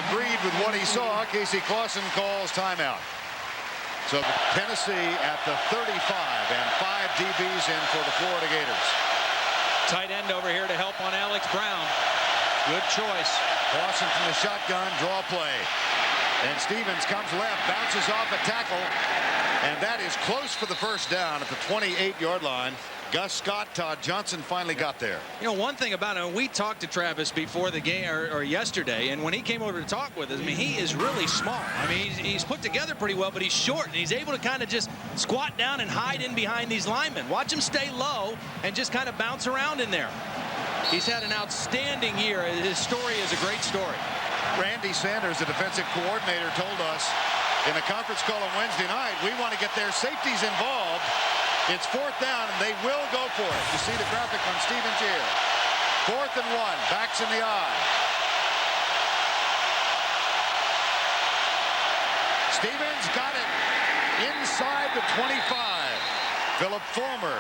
agreed with what he saw. Casey Clausen calls timeout. So Tennessee at the 35 and 5 DBs in for the Florida Gators. Tight end over here to help on Alex Brown. Good choice. Clausen from the shotgun, draw play. And Stevens comes left, bounces off a tackle. And that is close for the first down at the 28-yard line. Gus Scott, Todd Johnson finally got there. You know, one thing about him, we talked to Travis before the game or yesterday, and when he came over to talk with us, I mean, he is really small. I mean, he's put together pretty well, but he's short, and he's able to kind of just squat down and hide in behind these linemen. Watch him stay low and just kind of bounce around in there. He's had an outstanding year. His story is a great story. Randy Sanders, the defensive coordinator, told us in a conference call on Wednesday night, we want to get their safeties involved. It's 4th down, and they will go for it. You see the graphic on Stevens here. 4th and 1, backs in the eye. Stevens got it inside the 25. Philip Fulmer.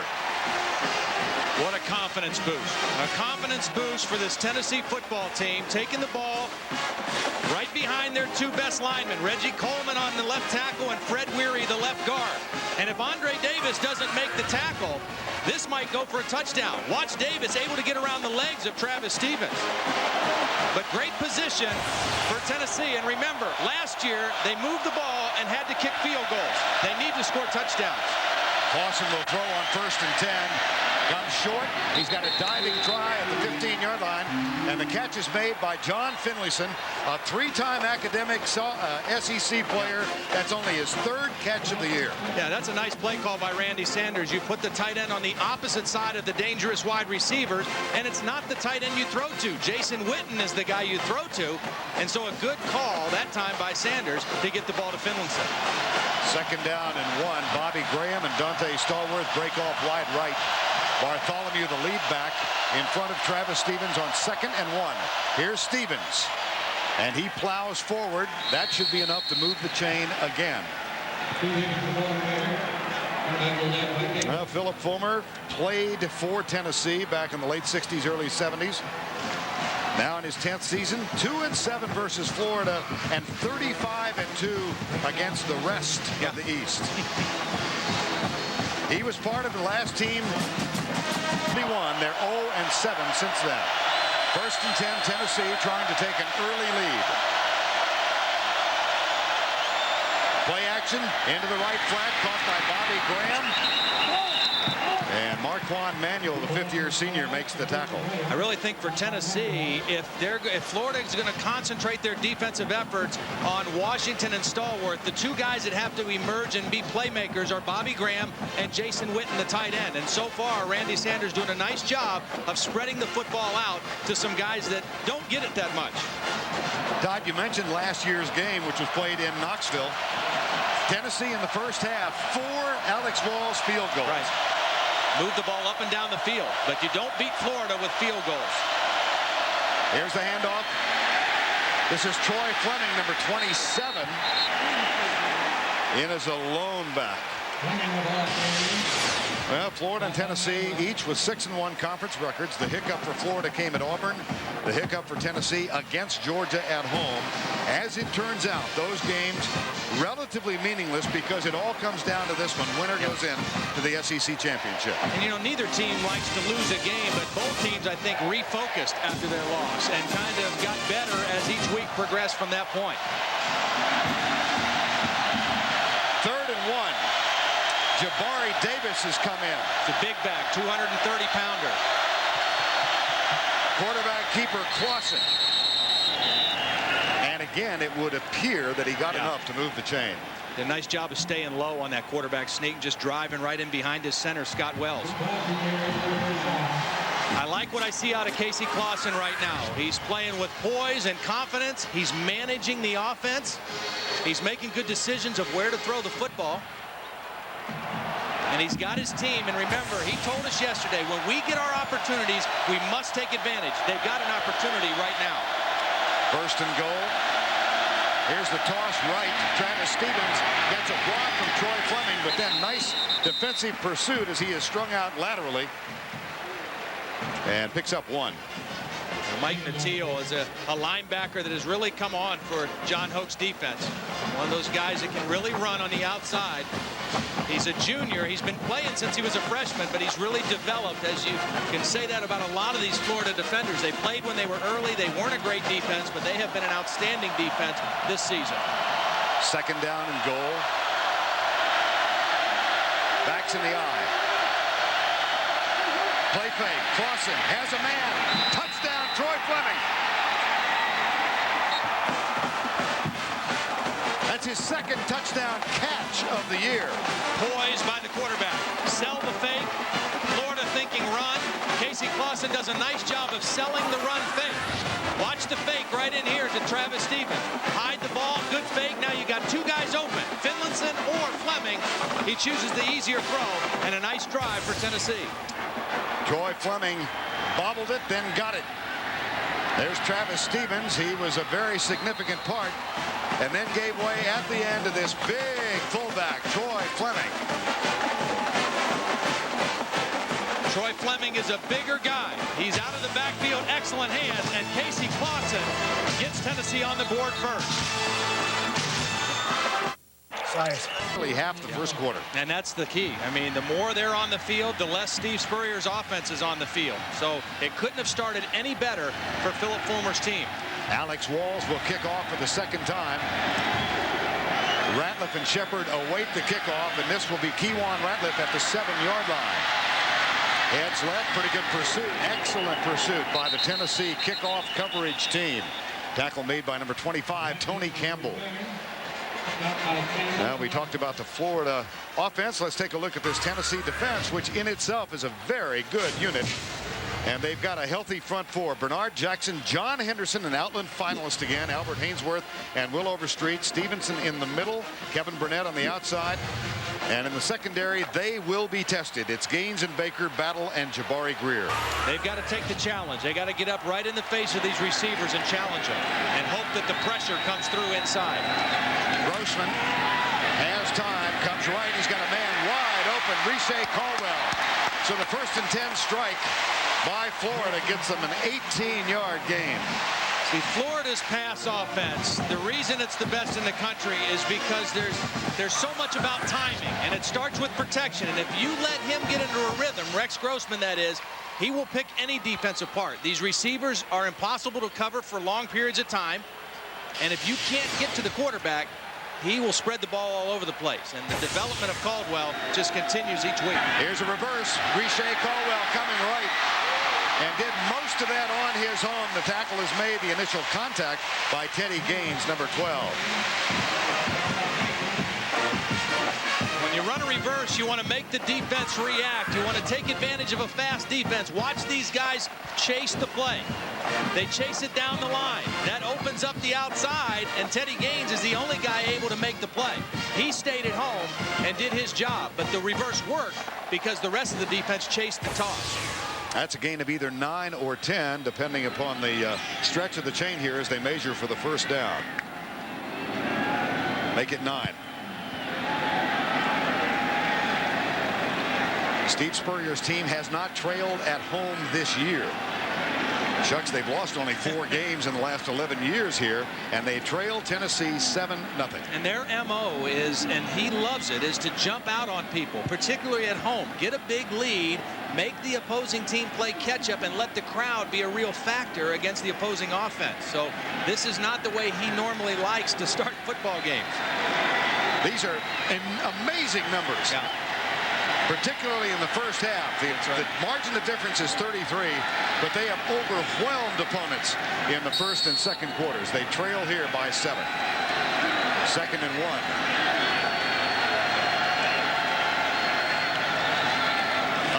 What a confidence boost. A confidence boost for this Tennessee football team, taking the ball right behind their 2 best linemen, Reggie Coleman on the left tackle and Fred Weary, the left guard. And if Andre Davis doesn't make the tackle, this might go for a touchdown. Watch Davis able to get around the legs of Travis Stevens. But great position for Tennessee. And remember, last year they moved the ball and had to kick field goals. They need to score touchdowns. Clausen will throw on 1st and 10. Comes short. He's got a diving try at the 15-yard line. And the catch is made by John Finlayson, a 3-time academic SEC player. That's only his 3rd catch of the year. Yeah, that's a nice play call by Randy Sanders. You put the tight end on the opposite side of the dangerous wide receivers, and it's not the tight end you throw to. Jason Witten is the guy you throw to. And so a good call that time by Sanders to get the ball to Finlayson. 2nd down and 1. Bobby Graham and Dante Stallworth break off wide right. Bartholomew, the lead back, in front of Travis Stevens on 2nd and 1. Here's Stevens, and he plows forward. That should be enough to move the chain again. Philip Fulmer played for Tennessee back in the late 60s, early 70s. Now in his 10th season, 2-7 versus Florida and 35-2 against the rest of the East. He was part of the last team. They're 0-7 since then. 1st and 10, Tennessee trying to take an early lead. Play action into the right flat, caught by Bobby Graham. And Marquand Manuel, the 5th-year senior, makes the tackle. I really think for Tennessee, if Florida is going to concentrate their defensive efforts on Washington and Stallworth, the 2 guys that have to emerge and be playmakers are Bobby Graham and Jason Witten, the tight end. And so far, Randy Sanders doing a nice job of spreading the football out to some guys that don't get it that much. Todd, you mentioned last year's game, which was played in Knoxville. Tennessee in the first half, 4 Alex Walls field goals. Right. Move the ball up and down the field, but you don't beat Florida with field goals. Here's the handoff. This is Troy Fleming, number 27, in as a lone back. Well, Florida and Tennessee each with 6-1 conference records. The hiccup for Florida came at Auburn. The hiccup for Tennessee against Georgia at home. As it turns out, those games relatively meaningless because it all comes down to this one. Winner goes in to the SEC championship. And, you know, neither team likes to lose a game, but both teams, I think, refocused after their loss and kind of got better as each week progressed from that point. 3rd and 1. Jabari Davis has come in. It's a big back, 230-pounder. Quarterback keeper Clausen. And again, it would appear that he got enough to move the chain. Did a nice job of staying low on that quarterback sneak, just driving right in behind his center, Scott Wells. I like what I see out of Casey Clausen right now. He's playing with poise and confidence. He's managing the offense. He's making good decisions of where to throw the football. And he's got his team, and remember, he told us yesterday, when we get our opportunities, we must take advantage. They've got an opportunity right now. 1st and goal. Here's the toss right. Travis Stevens gets a block from Troy Fleming, but then nice defensive pursuit as he is strung out laterally and picks up 1. Mike Natile is a linebacker that has really come on for John Hoke's defense. One of those guys that can really run on the outside. He's a junior. He's been playing since he was a freshman, but he's really developed, as you can say that about a lot of these Florida defenders. They played when they were early. They weren't a great defense, but they have been an outstanding defense this season. Second down and goal. Backs in the eye. Play fake. Clausen has a man. Touchdown, Troy Fleming. That's his second touchdown catch of the year. Poised by the quarterback. Sell the fake. Florida thinking run. Casey Clausen does a nice job of selling the run fake. Watch the fake right in here to Travis Stevens. Hide the ball. Good fake. Now you got two guys open. Finlinson or Fleming. He chooses the easier throw, and a nice drive for Tennessee. Troy Fleming bobbled it, then got it. There's Travis Stevens. He was a very significant part, and then gave way at the end to this big fullback, Troy Fleming. Troy Fleming is a bigger guy. He's out of the backfield, excellent hands, and Casey Clausen gets Tennessee on the board first. Nearly half the first quarter. And that's the key. I mean, the more they're on the field, the less Steve Spurrier's offense is on the field. So it couldn't have started any better for Philip Fulmer's team. Alex Walls will kick off for the second time. Ratliff and Shepard await the kickoff, and this will be Kewan Ratliff at the 7-yard line. Heads left, pretty good pursuit. Excellent pursuit by the Tennessee kickoff coverage team. Tackle made by number 25, Tony Campbell. Now we talked about the Florida offense. Let's take a look at this Tennessee defense, which in itself is a very good unit. And they've got a healthy front four. Bernard Jackson, John Henderson, an Outland finalist again, Albert Hainsworth and Will Overstreet, Stevenson in the middle, Kevin Burnett on the outside. And in the secondary, they will be tested. It's Gaines and Baker, Battle, and Jabari Greer. They've got to take the challenge. They got to get up right in the face of these receivers and challenge them and hope that the pressure comes through inside. Grossman has time, comes right. He's got a man wide open, Reche Caldwell. So the 1st and 10 strike by Florida gets them an 18-yard gain. See, Florida's pass offense, the reason it's the best in the country is because there's so much about timing, and it starts with protection. And if you let him get into a rhythm, Rex Grossman that is, he will pick any defense apart. These receivers are impossible to cover for long periods of time, and if you can't get to the quarterback, he will spread the ball all over the place. And the development of Caldwell just continues each week. Here's a reverse. Reche Caldwell coming right. And did most of that on his own. The tackle is made. The initial contact by Teddy Gaines, number 12. When you run a reverse, you want to make the defense react. You want to take advantage of a fast defense. Watch these guys chase the play. They chase it down the line. That opens up the outside, and Teddy Gaines is the only guy able to make the play. He stayed at home and did his job, but the reverse worked because the rest of the defense chased the toss. That's a gain of either 9 or 10, depending upon the stretch of the chain here as they measure for the first down. Make it 9. Steve Spurrier's team has not trailed at home this year. Shucks, they've lost only 4 games in the last 11 years here, and they trail Tennessee 7-0. And their MO is, and he loves it, is to jump out on people, particularly at home. Get a big lead, make the opposing team play catch up, and let the crowd be a real factor against the opposing offense. So this is not the way he normally likes to start football games. These are amazing numbers. Yeah. Particularly in the first half. The margin of difference is 33, but they have overwhelmed opponents in the first and second quarters. They trail here by 7. 2nd and 1.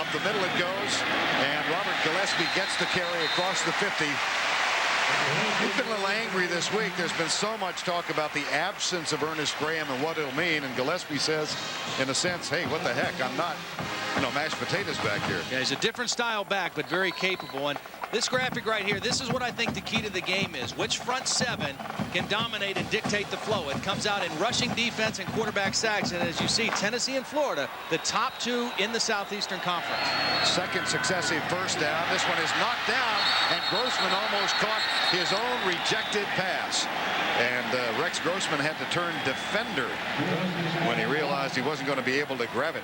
Up the middle it goes, and Robert Gillespie gets the carry across the 50. He's been a little angry this week. There's been so much talk about the absence of Ernest Graham and what it'll mean. And Gillespie says, in a sense, hey, what the heck? I'm not mashed potatoes back here. Yeah, he's a different style back, but very capable. And this graphic right here, this is what I think the key to the game is. Which front seven can dominate and dictate the flow? It comes out in rushing defense and quarterback sacks. And as you see, Tennessee and Florida, the top two in the Southeastern Conference. Second successive first down. This one is knocked down, and Grossman almost caught his own rejected pass. And Rex Grossman had to turn defender when he realized he wasn't going to be able to grab it.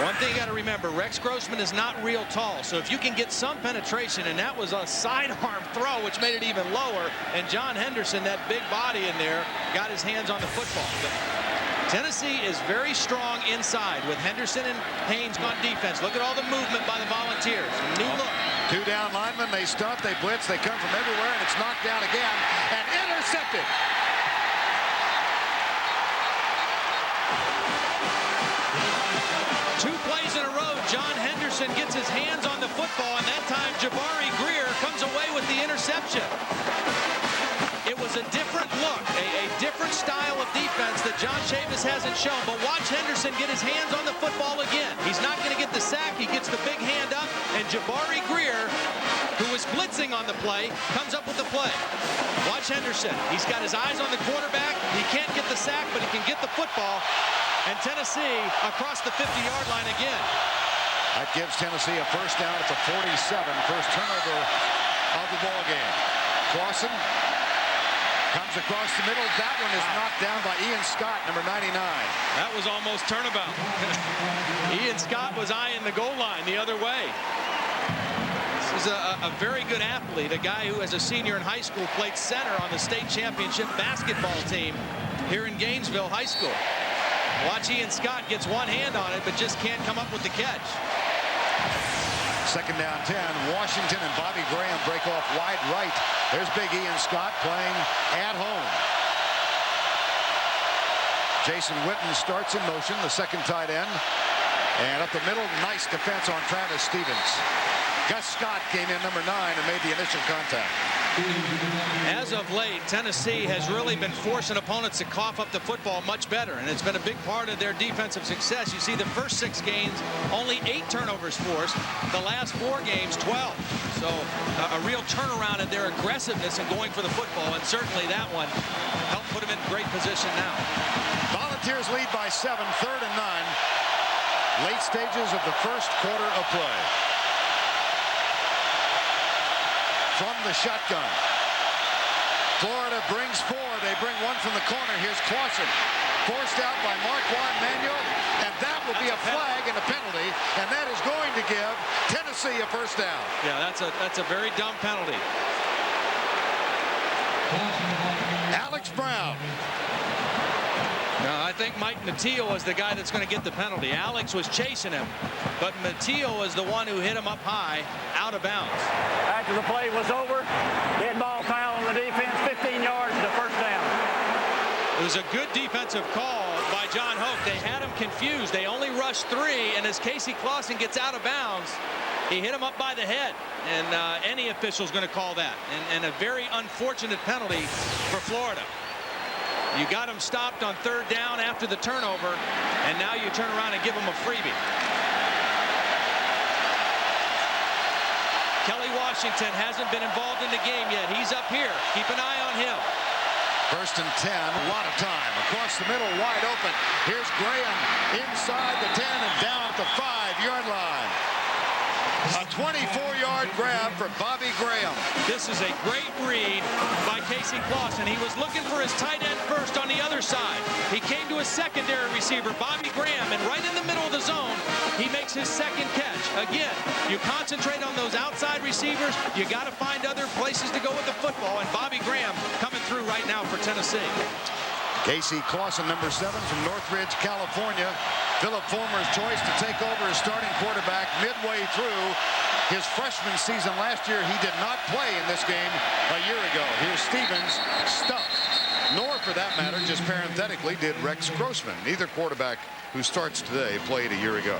One thing you got to remember, Rex Grossman is not real tall, so if you can get some penetration, and that was a sidearm throw, which made it even lower, and John Henderson, that big body in there, got his hands on the football. But Tennessee is very strong inside with Henderson and Haynes on defense. Look at all the movement by the Volunteers. New look. Two down linemen, they stunt, they blitz, they come from everywhere, and it's knocked down again and intercepted. Two plays in a row, John Henderson gets his hands on the football, and that time Jabari Greer comes away with the interception. It was a different look, a different style of defense that John Chavis hasn't shown. But watch Henderson get his hands on the football again. He's not going to get the sack. He gets the big hand up, and Jabari Greer, who was blitzing on the play, comes up with the play. Watch Henderson. He's got his eyes on the quarterback. He can't get the sack, but he can get the football. And Tennessee across the 50-yard line again. That gives Tennessee a first down at the 47. First turnover of the ball game. Clausen comes across the middle. That one is knocked down by Ian Scott, number 99. That was almost turnabout. Ian Scott was eyeing the goal line the other way. This is a very good athlete, a guy who as a senior in high school played center on the state championship basketball team here in Gainesville High School. Watch Ian Scott gets one hand on it, but just can't come up with the catch. Second down 10. Washington and Bobby Graham break off wide right. There's big Ian Scott playing at home. Jason Witten starts in motion, the second tight end. And up the middle, nice defense on Travis Stevens. Gus Scott came in, number 9, and made the initial contact. As of late, Tennessee has really been forcing opponents to cough up the football much better, and it's been a big part of their defensive success. You see the first 6 games, only 8 turnovers forced. The last 4 games, 12. So a real turnaround in their aggressiveness in going for the football, and certainly that one helped put them in great position now. Volunteers lead by 7, 3rd and 9. Late stages of the first quarter of play. From the shotgun. Florida brings 4. They bring one from the corner. Here's Clausen. Forced out by Marquand Manuel. And that will be a flag and a penalty. And that is going to give Tennessee a first down. Yeah, that's a very dumb penalty. Alex Brown. No, I think Mike Matteo is the guy that's going to get the penalty. Alex was chasing him, but Matteo is the one who hit him up high, out of bounds. After the play was over, dead ball foul on the defense, 15 yards to first down. It was a good defensive call by John Hoke. They had him confused. They only rushed 3, and as Casey Clausen gets out of bounds, he hit him up by the head, and any official is going to call that. And a very unfortunate penalty for Florida. You got him stopped on 3rd down after the turnover, and now you turn around and give him a freebie. Kelly Washington hasn't been involved in the game yet. He's up here. Keep an eye on him. 1st and 10, a lot of time. Across the middle, wide open. Here's Graham inside the 10 and down at the 5-yard line. A 24-yard grab for Bobby Graham. This is a great read by Casey Clausen. He was looking for his tight end first on the other side. He came to his secondary receiver, Bobby Graham, and right in the middle of the zone, he makes his second catch. Again, you concentrate on those outside receivers. You got to find other places to go with the football, and Bobby Graham coming through right now for Tennessee. Casey Clausen, number 7 from Northridge, California. Philip Fulmer's choice to take over as starting quarterback midway through his freshman season last year. He did not play in this game a year ago. Here's Stevens stuffed. Nor, for that matter, just parenthetically, did Rex Grossman. Neither quarterback who starts today played a year ago.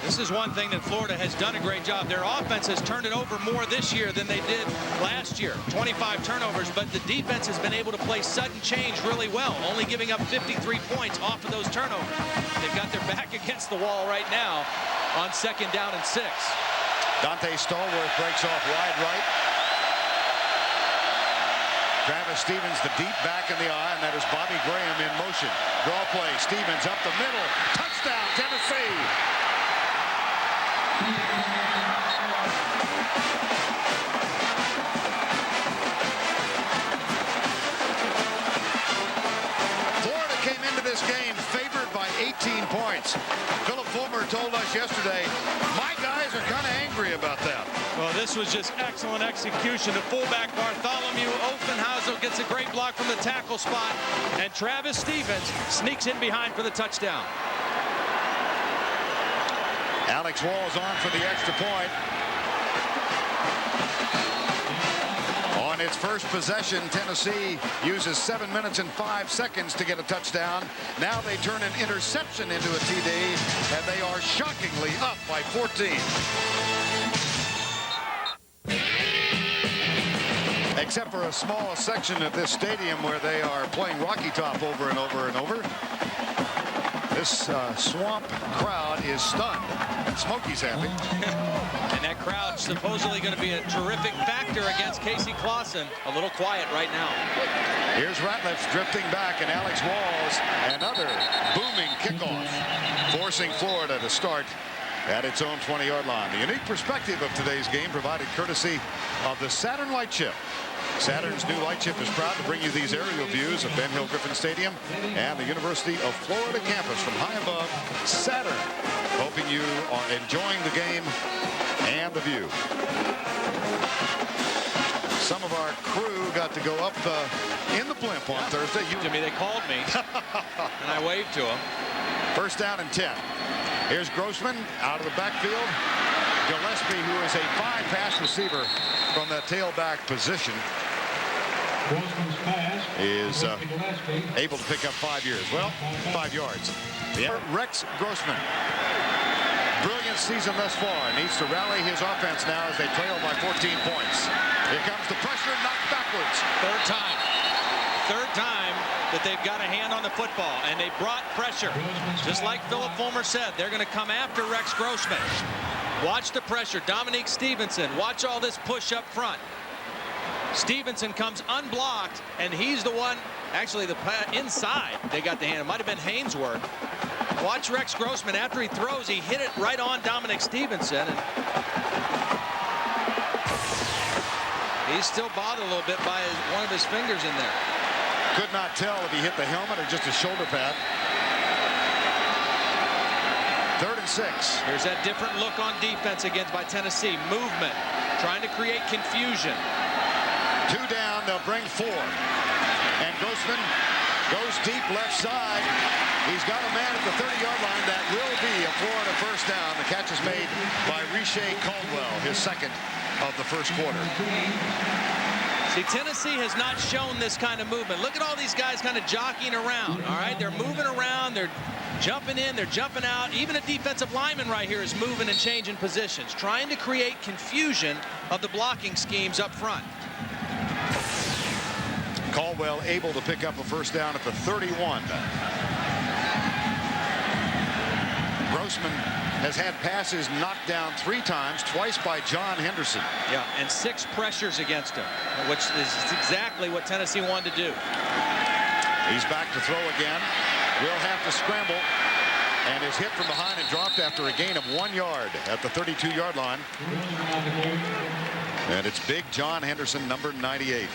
This is one thing that Florida has done a great job. Their offense has turned it over more this year than they did last year. 25 turnovers, but the defense has been able to play sudden change really well, only giving up 53 points off of those turnovers. They've got their back against the wall right now on 2nd down and 6. Dante Stallworth breaks off wide right. Travis Stevens, the deep back in the eye, and that is Bobby Graham in motion. Draw play, Stevens up the middle. Touchdown, Tennessee. Florida came into this game favored by 18 points. Philip Fulmer told us yesterday, my guys are kind of angry about that. Well, this was just excellent execution. The fullback Bartholomew Offenhauser gets a great block from the tackle spot, and Travis Stevens sneaks in behind for the touchdown. Alex Walls on for the extra point. On its first possession, Tennessee uses 7 minutes and 5 seconds to get a touchdown. Now they turn an interception into a TD, and they are shockingly up by 14. Except for a small section of this stadium where they are playing Rocky Top over and over and over. This swamp crowd is stunned. Smokey's happy. And that crowd supposedly going to be a terrific factor against Casey Clausen. A little quiet right now. Here's Ratliff drifting back, and Alex Walls, another booming kickoff, forcing Florida to start at its own 20-yard line. The unique perspective of today's game provided courtesy of the Saturn Light Chip. Saturn's new light chip is proud to bring you these aerial views of Ben Hill Griffin Stadium and the University of Florida campus from high above. Saturn, hoping you are enjoying the game and the view. Some of our crew got to go up in the blimp on Thursday. Jimmy, they called me, and I waved to them. First down and 10. Here's Grossman out of the backfield. Gillespie, who is a 5-pass receiver from that tailback position, is able to pick up 5 yards. Yeah. Rex Grossman, brilliant season thus far, needs to rally his offense now as they trail by 14 points. Here comes the pressure, knocked backwards. Third time that they've got a hand on the football, and they brought pressure. Just like Philip Fulmer said, they're going to come after Rex Grossman. Watch the pressure. Dominique Stevenson, watch all this push up front. Stevenson comes unblocked, and he's the one, actually the inside they got the hand. It might have been Hainsworth. Watch Rex Grossman. After he throws, he hit it right on Dominique Stevenson. And he's still bothered a little bit by one of his fingers in there. Could not tell if he hit the helmet or just a shoulder pad. 3rd and 6. Here's that different look on defense against by Tennessee. Movement, trying to create confusion. 2 down, they'll bring 4. And Grossman goes deep left side. He's got a man at the 30-yard line. That will be a Florida first down. The catch is made by Riche Caldwell, his second of the first quarter. See, Tennessee has not shown this kind of movement. Look at all these guys kind of jockeying around, all right? They're moving around, they're jumping in, they're jumping out. Even a defensive lineman right here is moving and changing positions, trying to create confusion of the blocking schemes up front. Caldwell able to pick up a first down at the 31. Grossman has had passes knocked down 3 times, twice by John Henderson. Yeah, and 6 pressures against him, which is exactly what Tennessee wanted to do. He's back to throw again. Will have to scramble, and is hit from behind and dropped after a gain of 1 yard at the 32-yard line. And it's big John Henderson, number 98.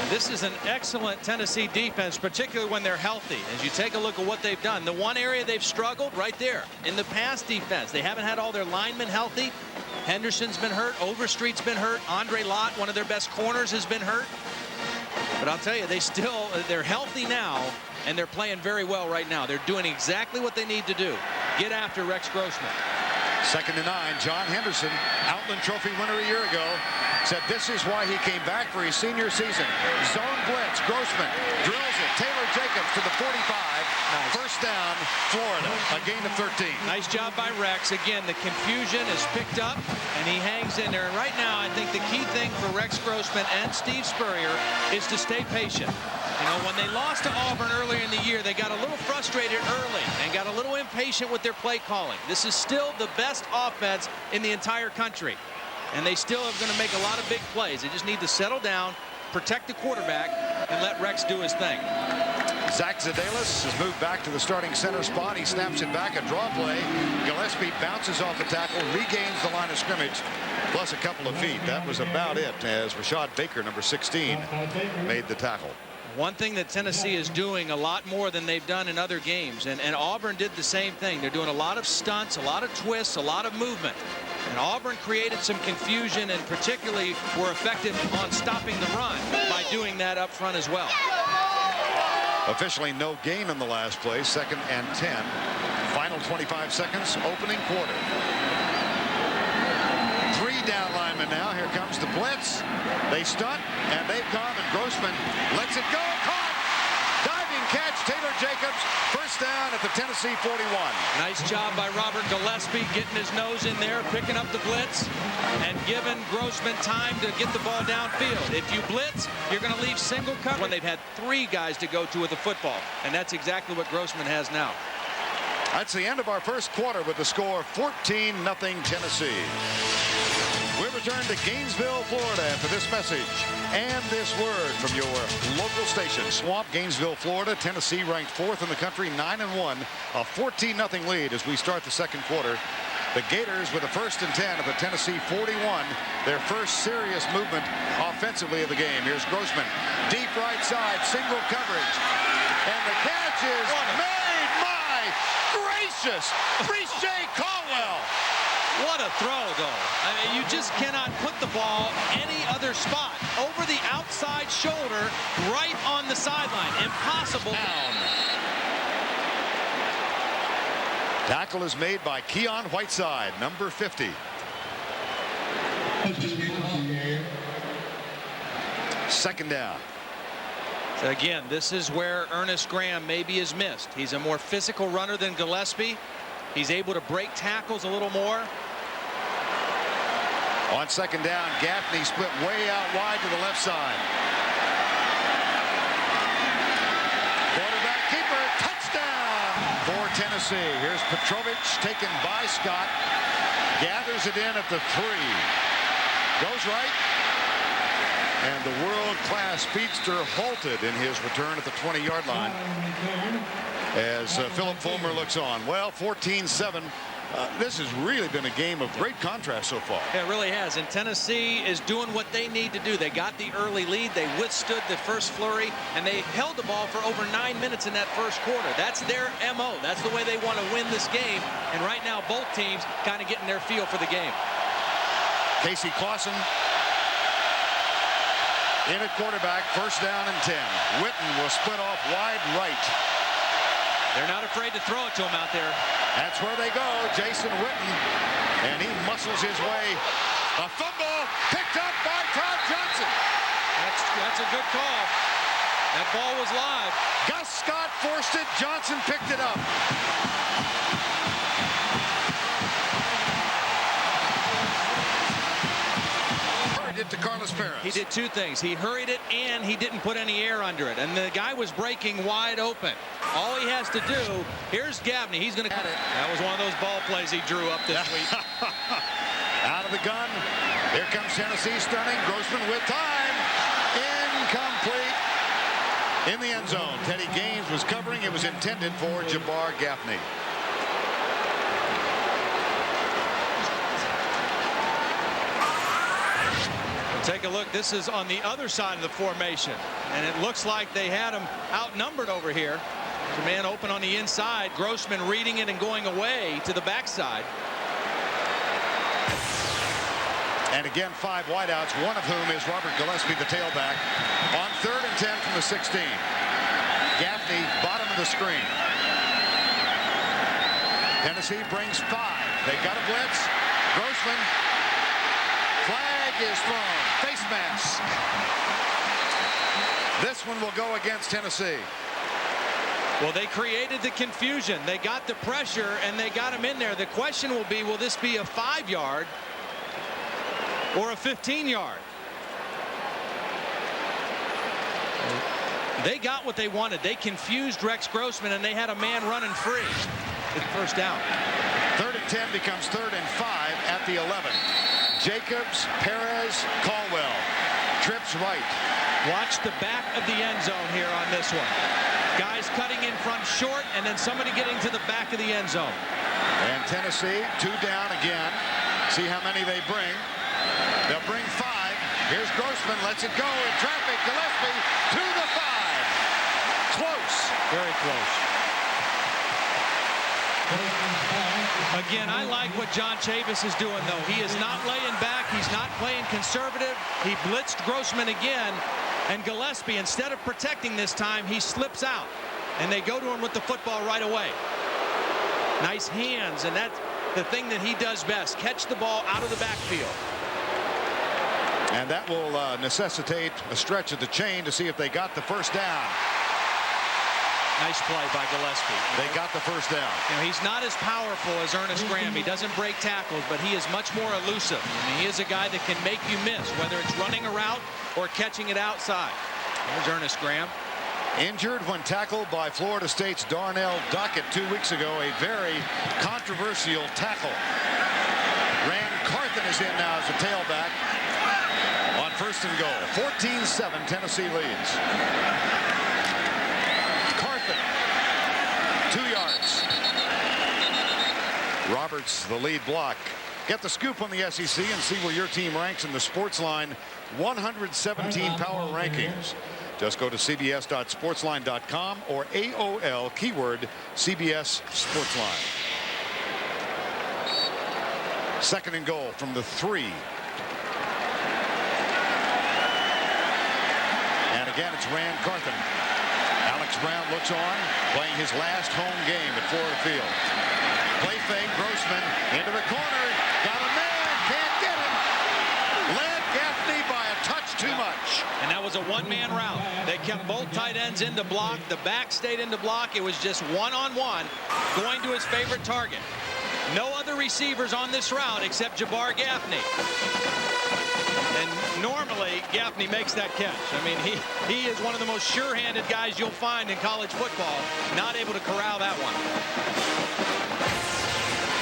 This is an excellent Tennessee defense, particularly when they're healthy. As you take a look at what they've done, the one area they've struggled right there in the pass defense, they haven't had all their linemen healthy. Henderson's been hurt, Overstreet's been hurt, Andre Lott, one of their best corners, has been hurt. But I'll tell you, they're healthy now, and they're playing very well right now. They're doing exactly what they need to do. Get after Rex Grossman. 2nd and 9. John Henderson, Outland Trophy winner a year ago, said this is why he came back for his senior season. Zone blitz. Grossman drills it. Taylor Jacobs to the 45. Nice. First down, Florida. A gain of 13. Nice job by Rex. Again, the confusion is picked up, and he hangs in there. And right now, I think the key thing for Rex Grossman and Steve Spurrier is to stay patient. You know, when they lost to Auburn earlier in the year, they got a little frustrated early and got a little impatient with their play calling. This is still the best offense in the entire country, and they still are going to make a lot of big plays. They just need to settle down, protect the quarterback, and let Rex do his thing. Zach Zadelis has moved back to the starting center spot. He snaps it back, a draw play. Gillespie bounces off the tackle, regains the line of scrimmage, plus a couple of feet. That was about it as Rashad Baker, number 16, made the tackle. One thing that Tennessee is doing a lot more than they've done in other games, and Auburn did the same thing. They're doing a lot of stunts, a lot of twists, a lot of movement. And Auburn created some confusion and particularly were effective on stopping the run by doing that up front as well. Officially no gain on the last play. 2nd and 10. Final 25 seconds. Opening quarter. 3 down linemen now. Here comes the blitz. They stunt, and they've come, and Grossman lets it go. Caught! Diving catch, Taylor Jacobs. First down at the Tennessee 41. Nice job by Robert Gillespie getting his nose in there, picking up the blitz, and giving Grossman time to get the ball downfield. If you blitz, you're going to leave single cover when they've had 3 guys to go to with the football, and that's exactly what Grossman has now. That's the end of our first quarter with the score 14-0 Tennessee. We return to Gainesville, Florida after this message and this word from your local station. Swamp, Gainesville, Florida. Tennessee ranked 4th in the country, 9-1. A 14-0 lead as we start the second quarter. The Gators with a 1st and 10 at the Tennessee 41. Their first serious movement offensively of the game. Here's Grossman. Deep right side, single coverage. And the catch is made. My gracious. Reche Caldwell. What a throw, though. I mean, you just cannot put the ball any other spot. Over the outside shoulder, right on the sideline. Impossible. Down. Tackle is made by Keon Whiteside, number 50. Second down. So again, this is where Ernest Graham maybe is missed. He's a more physical runner than Gillespie. He's able to break tackles a little more. On second down, Gaffney split way out wide to the left side. Quarterback keeper, touchdown for Tennessee. Here's Petrovich taken by Scott. Gathers it in at the 3. Goes right. And the world-class speedster halted in his return at the 20-yard line as Philip Fulmer looks on. Well, 14-7. This has really been a game of great contrast so far. It really has, and Tennessee is doing what they need to do. They got the early lead, they withstood the first flurry, and they held the ball for over 9 minutes in that first quarter. That's their MO. That's the way they want to win this game, and right now both teams kind of getting their feel for the game. Casey Clausen in at quarterback, 1st down and 10. Witten will split off wide right. They're not afraid to throw it to him out there. That's where they go, Jason Witten. And he muscles his way. A fumble picked up by Todd Johnson. That's a good call. That ball was live. Gus Scott forced it. Johnson picked it up. It to Carlos Perez. He did 2 things. He hurried it and he didn't put any air under it. And the guy was breaking wide open. All he has to do, here's Gaffney. He's going to cut it. That was one of those ball plays he drew up this week. Out of the gun. Here comes Tennessee stunning. Grossman with time. Incomplete. In the end zone. Teddy Gaines was covering. It was intended for Jabbar Gaffney. Take a look. This is on the other side of the formation, and it looks like they had him outnumbered over here. There's a man open on the inside. Grossman reading it and going away to the backside. And again, 5 wideouts, one of whom is Robert Gillespie, the tailback, on 3rd and 10 from the 16. Gaffney, bottom of the screen. Tennessee brings 5. They got a blitz. Grossman. Flag is thrown. Face mask. This one will go against Tennessee. Well, they created the confusion. They got the pressure, and they got him in there. The question will be, will this be a 5-yard or a 15-yard? They got what they wanted. They confused Rex Grossman, and they had a man running free. First down. 3rd and 10 becomes 3rd and 5 at the 11. Jacobs, Perez, Caldwell. Trips right. Watch the back of the end zone here on this one. Guys cutting in front short, and then somebody getting to the back of the end zone. And Tennessee 2 down again. See how many they bring. They'll bring 5. Here's Grossman, lets it go in traffic. Gillespie to the 5. Close. Very close. Again, I like what John Chavis is doing, though. He is not laying back. He's not playing conservative. He blitzed Grossman again. And Gillespie, instead of protecting this time, he slips out. And they go to him with the football right away. Nice hands, and that's the thing that he does best. Catch the ball out of the backfield. And that will necessitate a stretch of the chain to see if they got the first down. Nice play by Gillespie. They got the first down. You know, he's not as powerful as Ernest Graham. He doesn't break tackles, but he is much more elusive. I mean, he is a guy that can make you miss, whether it's running a route or catching it outside. There's Ernest Graham. Injured when tackled by Florida State's Darnell Dockett 2 weeks ago. A very controversial tackle. Rand Carthen is in now as a tailback on 1st and goal. 14-7, Tennessee leads. Carthen, 2 yards. Roberts, the lead block. Get the scoop on the SEC and see where your team ranks in the Sportsline 117 power rankings. Just go to cbs.sportsline.com or AOL keyword CBS Sportsline. 2nd and goal from the 3. And again, it's Rand Carthen. Alex Brown looks on, playing his last home game at Florida Field. Play fake, Grossman into the corner. Got a man, can't get him. Led Gaffney by a touch too much. And that was a one-man route. They kept both tight ends into block. The back stayed into block. It was just one-on-one going to his favorite target. No other receivers on this route except Jabbar Gaffney. And normally Gaffney makes that catch. I mean, he is one of the most sure-handed guys you'll find in college football. Not able to corral that one.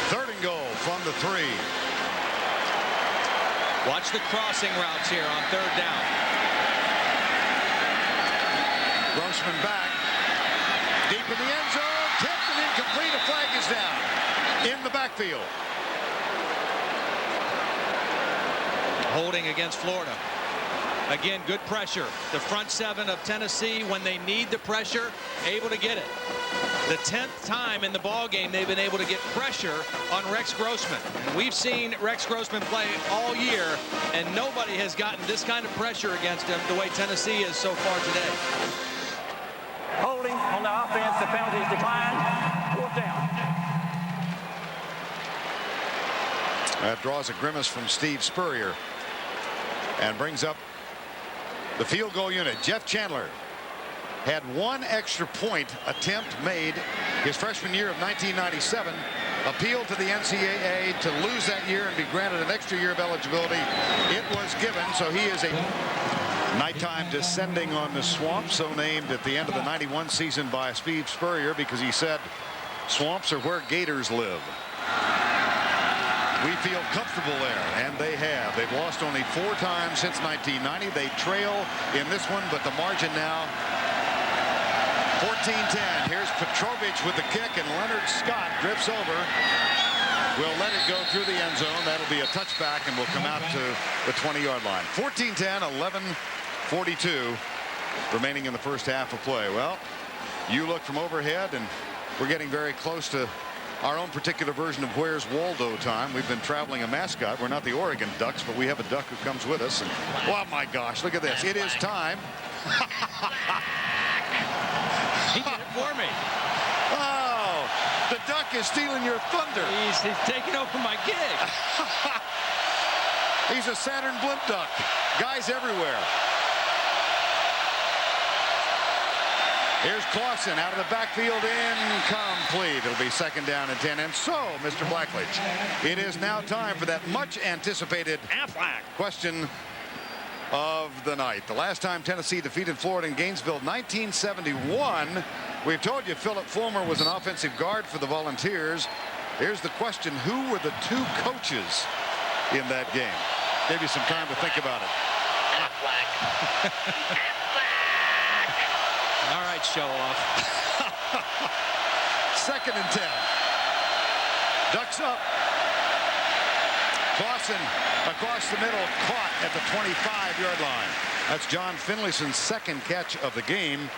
3rd and goal from the 3. Watch the crossing routes here on 3rd down. Grossman back. Deep in the end zone. Tipped and incomplete. A flag is down. In the backfield. Holding against Florida. Again, good pressure. The front 7 of Tennessee, when they need the pressure, able to get it. The 10th time in the ball game they've been able to get pressure on Rex Grossman. We've seen Rex Grossman play all year, and nobody has gotten this kind of pressure against him the way Tennessee is so far today. Holding on the offense. The penalties declined. 4th down. That draws a grimace from Steve Spurrier and brings up the field goal unit. Jeff Chandler had 1 extra point attempt made his freshman year of 1997. Appealed to the NCAA to lose that year and be granted an extra year of eligibility. It was given, so he is a nighttime descending on the swamp, so named at the end of the 91 season by Steve Spurrier because he said swamps are where gators live. We feel comfortable there, and they have. They've lost only 4 times since 1990. They trail in this one, but the margin now 14-10. Here's Petrovich with the kick, and Leonard Scott drifts over. Will let it go through the end zone. That'll be a touchback, and will come out to the 20-yard line. 14-10, 11:42 remaining in the first half of play. Well, you look from overhead, and we're getting very close to our own particular version of Where's Waldo time. We've been traveling a mascot. We're not the Oregon Ducks, but we have a duck who comes with us. And, oh, my gosh, look at this. It is time. He did it for me. Oh, The duck is stealing your thunder. He's taking over my gig. He's a Saturn blimp duck. Guys everywhere. Here's Clausen out of the backfield, incomplete. It'll be 2nd down and 10. And so, Mr. Blackledge, it is now time for that much anticipated Aflac question of the night. The last time Tennessee defeated Florida in Gainesville, 1971. We've told you Philip Fulmer was an offensive guard for the Volunteers. Here's the question: who were the 2 coaches in that game? Give you some time to think about it. All right, show off. 2nd and 10. Ducks up. Clausen across the middle, caught at the 25-yard line. That's John Finlayson's 2nd catch of the game.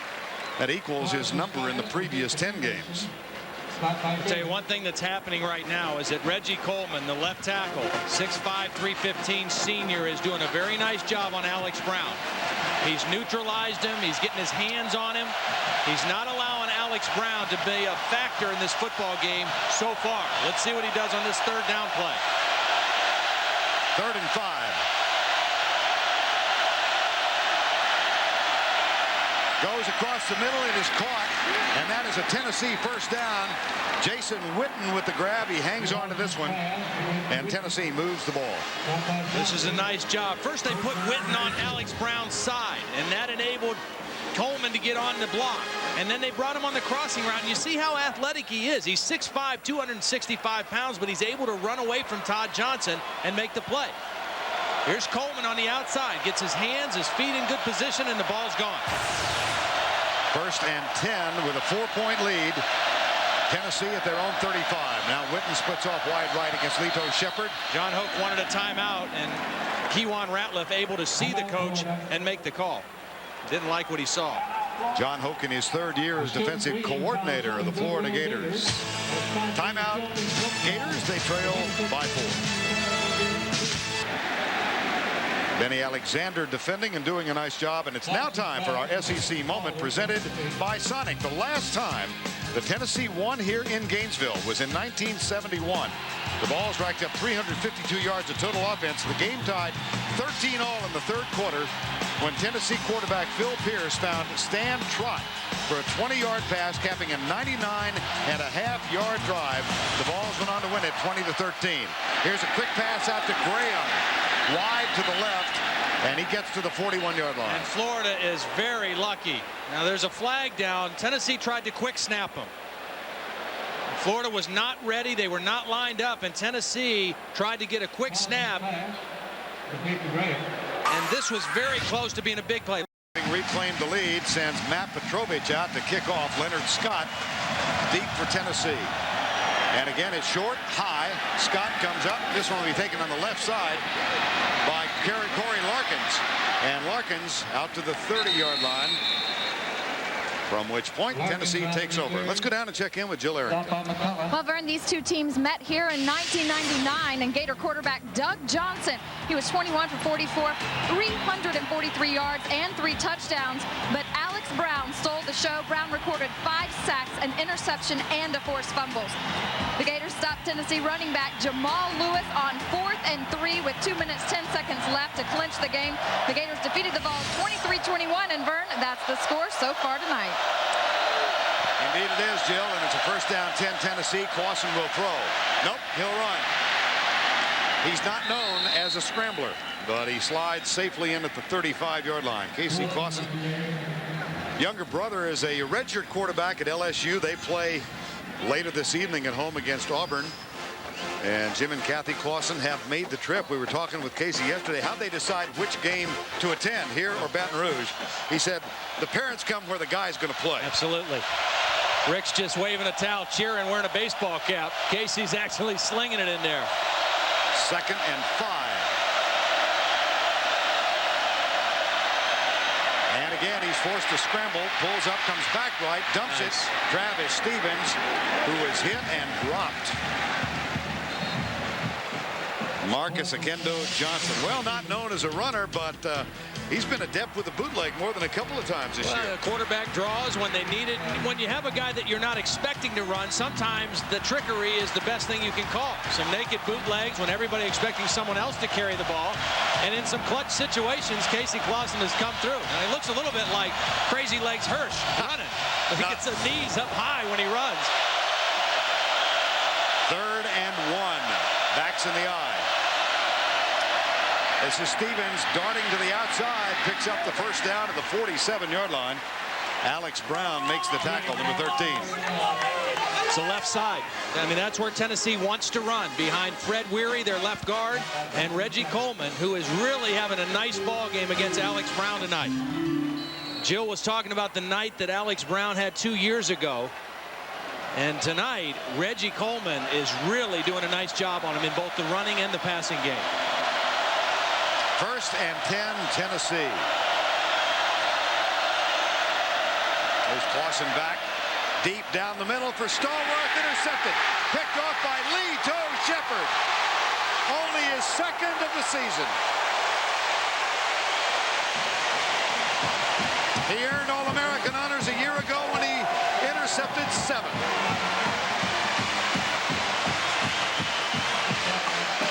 That equals his number in the previous 10 games. I'll tell you one thing that's happening right now is that Reggie Coleman, the left tackle, 6'5", 315 senior, is doing a very nice job on Alex Brown. He's neutralized him. He's getting his hands on him. He's not allowing Alex Brown to be a factor in this football game so far. Let's see what he does on this 3rd down play. 3rd and 5. Goes across the middle. It is caught. And that is a Tennessee 1st down. Jason Witten with the grab. He hangs on to this one. And Tennessee moves the ball. This is a nice job. First they put Witten on Alex Brown's side, and that enabled Coleman to get on the block. And then they brought him on the crossing route. And you see how athletic he is. He's 6'5", 265 pounds, but he's able to run away from Todd Johnson and make the play. Here's Coleman on the outside. Gets his hands, his feet in good position, and the ball's gone. 1st and 10 with a 4-point lead. Tennessee at their own 35. Now Witten splits off wide right against Lito Shepherd. John Hoke wanted a timeout, and Kewan Ratliff able to see the coach and make the call. Didn't like what he saw. John Hoke in his 3rd year as defensive coordinator of the Florida Gators. Timeout. Gators, they trail by 4. Benny Alexander defending and doing a nice job. And it's now time for our SEC moment presented by Sonic. The last time the Tennessee won here in Gainesville was in 1971. The Vols racked up 352 yards of total offense. The game tied 13-all in the 3rd quarter when Tennessee quarterback Phil Pierce found Stan Trott for a 20-yard pass, capping a 99.5-yard drive. The Vols went on to win it 20-13. Here's a quick pass out to Graham, wide to the left, and he gets to the 41-yard line. And Florida is very lucky. Now there's a flag down. Tennessee tried to quick snap him. Florida was not ready. They were not lined up, and Tennessee tried to get a quick snap. And this was very close to being a big play. Reclaimed the lead, sends Matt Petrovich out to kick off. Leonard Scott deep for Tennessee. And again, it's short, high. Scott comes up. This one will be taken on the left side by Corey Larkins. And Larkins out to the 30-yard line, from which point Tennessee takes over. Let's go down and check in with Jill Arrington. Well, Vern, these 2 teams met here in 1999, and Gator quarterback Doug Johnson, he was 21 for 44, 343 yards and 3 touchdowns. But Alex Brown stole the show. Brown recorded 5 sacks, an interception, and a forced fumbles. The Gators stopped Tennessee running back Jamal Lewis on 4th and 3 with 2 minutes, 10 seconds left to clinch the game. The Gators defeated the Vols 23-21, and Vern, that's the score so far tonight. Indeed it is, Jill, and it's a 1st down 10 Tennessee. Clausen will throw. Nope, he'll run. He's not known as a scrambler, but he slides safely in at the 35-yard line. Casey Clausen, younger brother, is a redshirt quarterback at LSU. They play later this evening at home against Auburn. And Jim and Kathy Clausen have made the trip. We were talking with Casey yesterday. How'd they decide which game to attend, here or Baton Rouge? He said the parents come where the guy's going to play. Absolutely. Rick's just waving a towel, cheering, wearing a baseball cap. Casey's actually slinging it in there. 2nd and 5. And again, he's forced to scramble. Pulls up, comes back right, dumps it. Travis Stevens, who was hit and dropped. Marcus Akendo Johnson, well, not known as a runner, but he's been adept with the bootleg more than a couple of times this year. Quarterback draws when they need it. When you have a guy that you're not expecting to run, sometimes the trickery is the best thing you can call. Some naked bootlegs when everybody expecting someone else to carry the ball. And in some clutch situations, Casey Clausen has come through. Now, he looks a little bit like Crazy Legs Hirsch running. But he gets the knees up high when he runs. 3rd and 1. Backs in the eye. This is Stevens darting to the outside, picks up the first down at the 47-yard line. Alex Brown makes the tackle, number 13. It's the left side. I mean, that's where Tennessee wants to run, behind Fred Weary, their left guard, and Reggie Coleman, who is really having a nice ball game against Alex Brown tonight. Jill was talking about the night that Alex Brown had 2 years ago. And tonight, Reggie Coleman is really doing a nice job on him in both the running and the passing game. 1st and 10, Tennessee. There's Clausen back deep down the middle for Stallworth, intercepted, picked off by Lito Sheppard. Only his 2nd of the season. He earned All-American honors a year ago when he intercepted 7.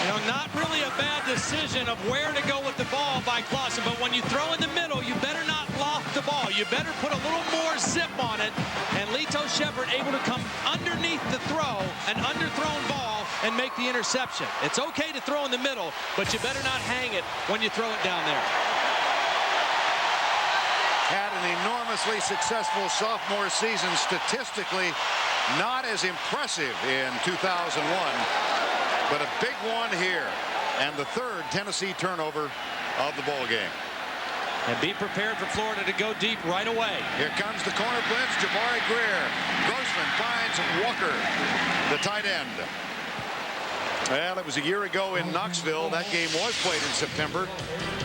You know, not really a bad decision of where to go with the ball by Clausen, but when you throw in the middle, you better not loft the ball. You better put a little more zip on it. And Lito Sheppard able to come underneath the throw, an underthrown ball, and make the interception. It's okay to throw in the middle, but you better not hang it when you throw it down there. Had an enormously successful sophomore season, statistically not as impressive in 2001, but a big one here, and the 3rd Tennessee turnover of the ball game. And be prepared for Florida to go deep right away. Here comes the corner blitz. Jabari Greer. Grossman finds Walker, the tight end. Well, it was a year ago in Knoxville. That game was played in September,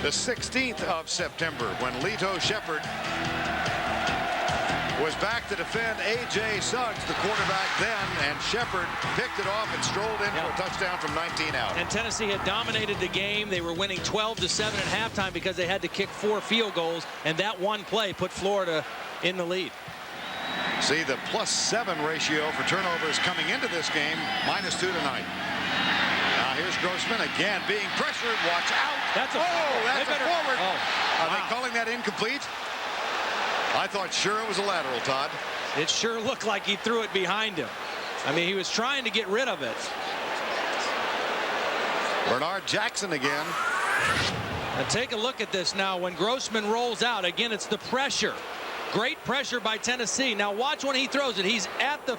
the 16th of September, when Lito Sheppard was back to defend A.J. Suggs, the quarterback then, and Sheppard picked it off and strolled in for a touchdown from 19 out. And Tennessee had dominated the game. They were winning 12-7 at halftime because they had to kick 4 field goals, and that one play put Florida in the lead. See, the +7 ratio for turnovers coming into this game, -2 tonight. Now here's Grossman again being pressured. Watch out. That's a forward. Oh, Are they calling that incomplete? I thought sure it was a lateral, Todd. It sure looked like he threw it behind him. I mean, he was trying to get rid of it. Bernard Jackson again. And take a look at this now. When Grossman rolls out, again, it's the pressure. Great pressure by Tennessee. Now watch when he throws it. He's at the...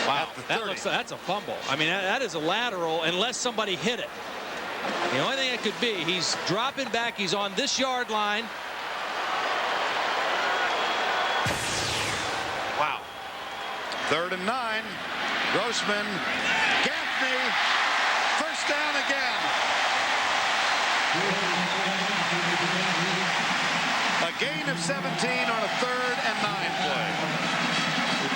Wow, that's a fumble. I mean, that is a lateral unless somebody hit it. The only thing it could be, he's dropping back. He's on this yard line. Wow. 3rd and 9. Grossman. Gaffney. First down again. A gain of 17 on a 3rd and 9 play.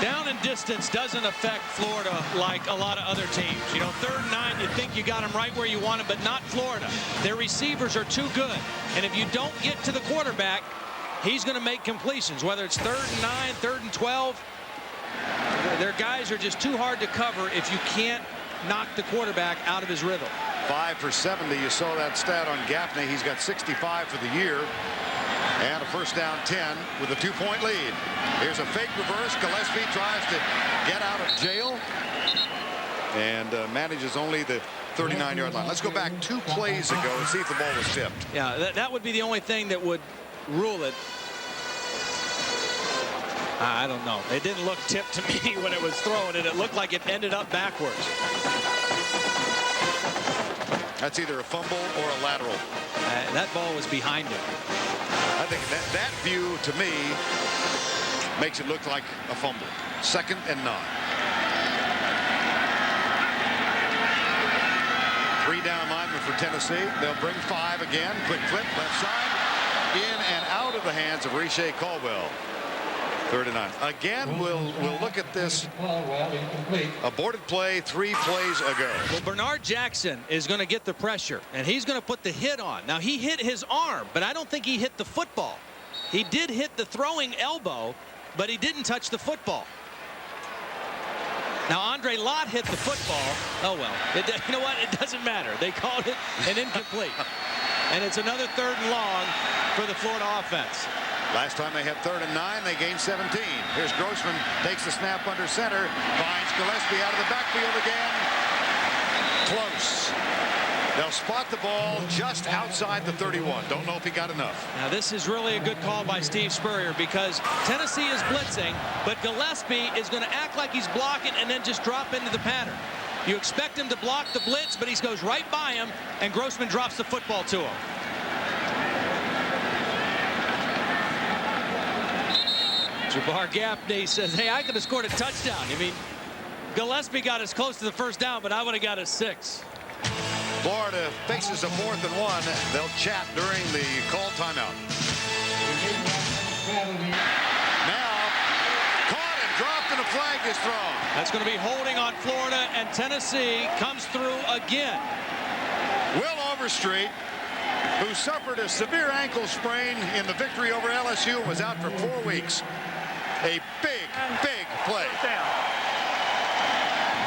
Down and distance doesn't affect Florida like a lot of other teams. You know, 3rd and 9, you think you got them right where you want them, but not Florida. Their receivers are too good. And if you don't get to the quarterback, he's going to make completions, whether it's 3rd and 9, 3rd and 12. Their guys are just too hard to cover if you can't knock the quarterback out of his rhythm. 5 for 70. You saw that stat on Gaffney. He's got 65 for the year. And a first down 10 with a 2-point lead. Here's a fake reverse. Gillespie tries to get out of jail and manages only the 39-yard line. Let's go back 2 plays ago and see if the ball was tipped. Yeah, that would be the only thing that would rule it. I don't know. It didn't look tipped to me when it was thrown, and it looked like it ended up backwards. That's either a fumble or a lateral. That ball was behind him. I think that view, to me, makes it look like a fumble. 2nd and 9. 3 down linemen for Tennessee. They'll bring 5 again. Quick flip, left side. In and out of the hands of Riche Caldwell. 3rd and 9. Again, we'll look at this aborted play 3 plays ago. Well, Bernard Jackson is going to get the pressure, and he's going to put the hit on. Now, he hit his arm, but I don't think he hit the football. He did hit the throwing elbow, but he didn't touch the football. Now, Andre Lott hit the football. Oh, well, you know what? It doesn't matter. They called it an incomplete. And it's another 3rd and long for the Florida offense. Last time they had 3rd and 9, they gained 17. Here's Grossman, takes the snap under center, finds Gillespie out of the backfield again. Close. They'll spot the ball just outside the 31. Don't know if he got enough. Now, this is really a good call by Steve Spurrier because Tennessee is blitzing, but Gillespie is going to act like he's blocking and then just drop into the pattern. You expect him to block the blitz, but he goes right by him, and Grossman drops the football to him. Jabbar Gaffney says, hey, I could have scored a touchdown. I mean, Gillespie got us close to the 1st down, but I would have got us 6. Florida faces a 4th and 1. They'll chat during the call timeout. Now, caught and dropped, and a flag is thrown. That's going to be holding on Florida, and Tennessee comes through again. Will Overstreet, who suffered a severe ankle sprain in the victory over LSU, was out for 4 weeks. A big play.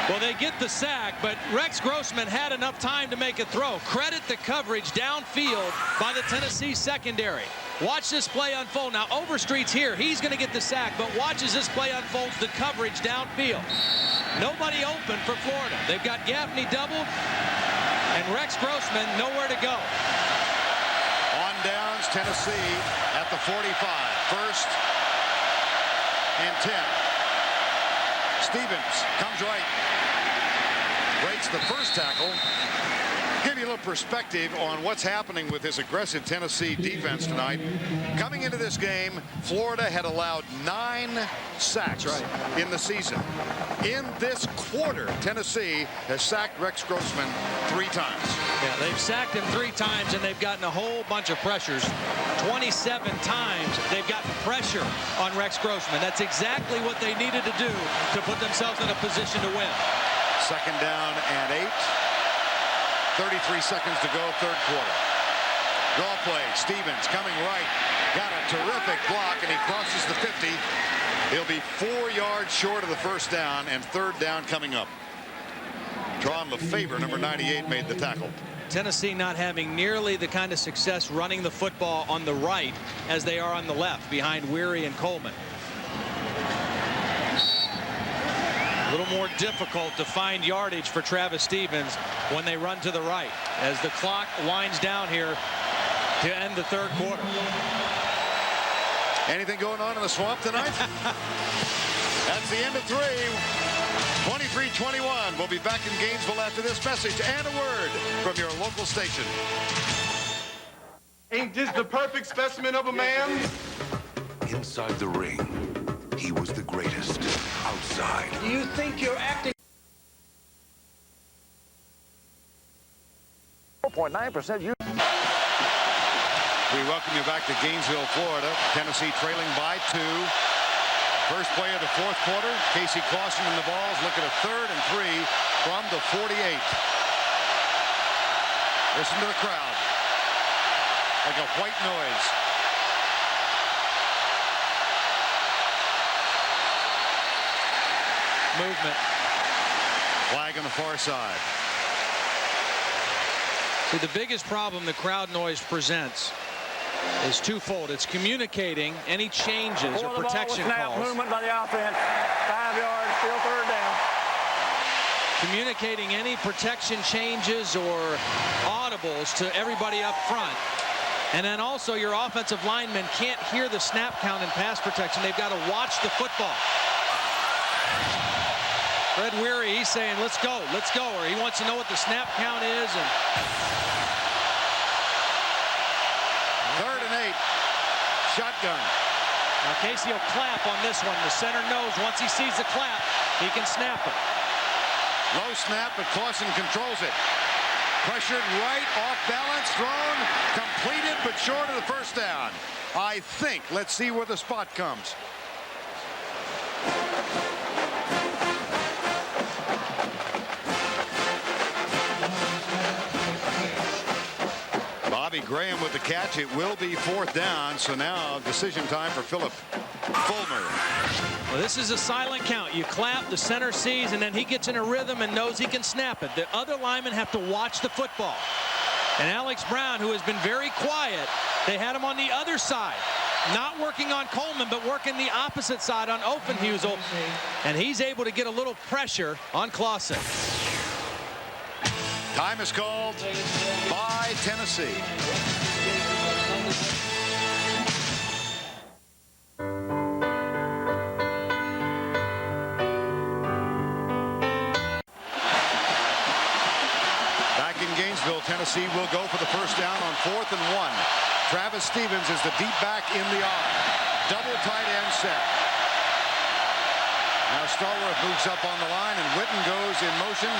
Well, they get the sack, but Rex Grossman had enough time to make a throw. Credit the coverage downfield by the Tennessee secondary. Watch this play unfold. Now, Overstreet's here. He's going to get the sack, but watch as this play unfolds, the coverage downfield. Nobody open for Florida. They've got Gaffney doubled, and Rex Grossman nowhere to go. On downs, Tennessee at the 45. 1st and 10. Stevens comes right. Breaks the 1st tackle. Give you a little perspective on what's happening with this aggressive Tennessee defense tonight. Coming into this game, Florida had allowed 9 sacks in the season. In this quarter, Tennessee has sacked Rex Grossman 3 times. Yeah, they've sacked him 3 times, and they've gotten a whole bunch of pressures. 27 times they've gotten pressure on Rex Grossman. That's exactly what they needed to do to put themselves in a position to win. 2nd down and 8. 33 seconds to go, 3rd quarter. Draw play. Stevens coming right. Got a terrific block, and he crosses the 50. He'll be 4 yards short of the 1st down, and 3rd down coming up. Tron Lefevre, number 98, made the tackle. Tennessee not having nearly the kind of success running the football on the right as they are on the left behind Weary and Coleman. A little more difficult to find yardage for Travis Stevens when they run to the right as the clock winds down here to end the 3rd quarter. Anything going on in the swamp tonight? That's the end of 3. 23-21. We'll be back in Gainesville after this message and a word from your local station. Ain't this the perfect specimen of a man? Inside the ring, he was the greatest. Outside, Do you think you're acting? 4.9%. We welcome you back to Gainesville, Florida. Tennessee trailing by 2. First play of the 4th quarter. Casey Clausen in the balls. Look at a 3rd and 3 from the 48. Listen to the crowd. Like a white noise. Movement. Flag on the far side. See, the biggest problem the crowd noise presents is twofold. It's communicating any changes or protection calls. Movement by the offense. 5 yards, still 3rd down. Communicating any protection changes or audibles to everybody up front. And then also your offensive linemen can't hear the snap count in pass protection. They've got to watch the football. Fred Weary, he's saying, let's go, or he wants to know what the snap count is. And 3rd and 8. Shotgun. now Casey will clap on this one. The center knows once he sees the clap, he can snap it. Low snap, but Clausen controls it. Pressured right, off balance, thrown, completed, but short of the 1st down. I think. Let's see where the spot comes. Bobby Graham with the catch. It will be 4th down. So now decision time for Philip Fulmer. Well, this is a silent count. You clap, the center sees, and then he gets in a rhythm and knows he can snap it. The other linemen have to watch the football. And Alex Brown, who has been very quiet, they had him on the other side. Not working on Coleman, but working the opposite side on Offenhusel. And he's able to get a little pressure on Clausen. Time is called by Tennessee. Back in Gainesville, Tennessee will go for the first down on 4th and 1. Travis Stevens is the deep back in the arm. Double tight end set. Now Stallworth moves up on the line, and Witten goes in motion.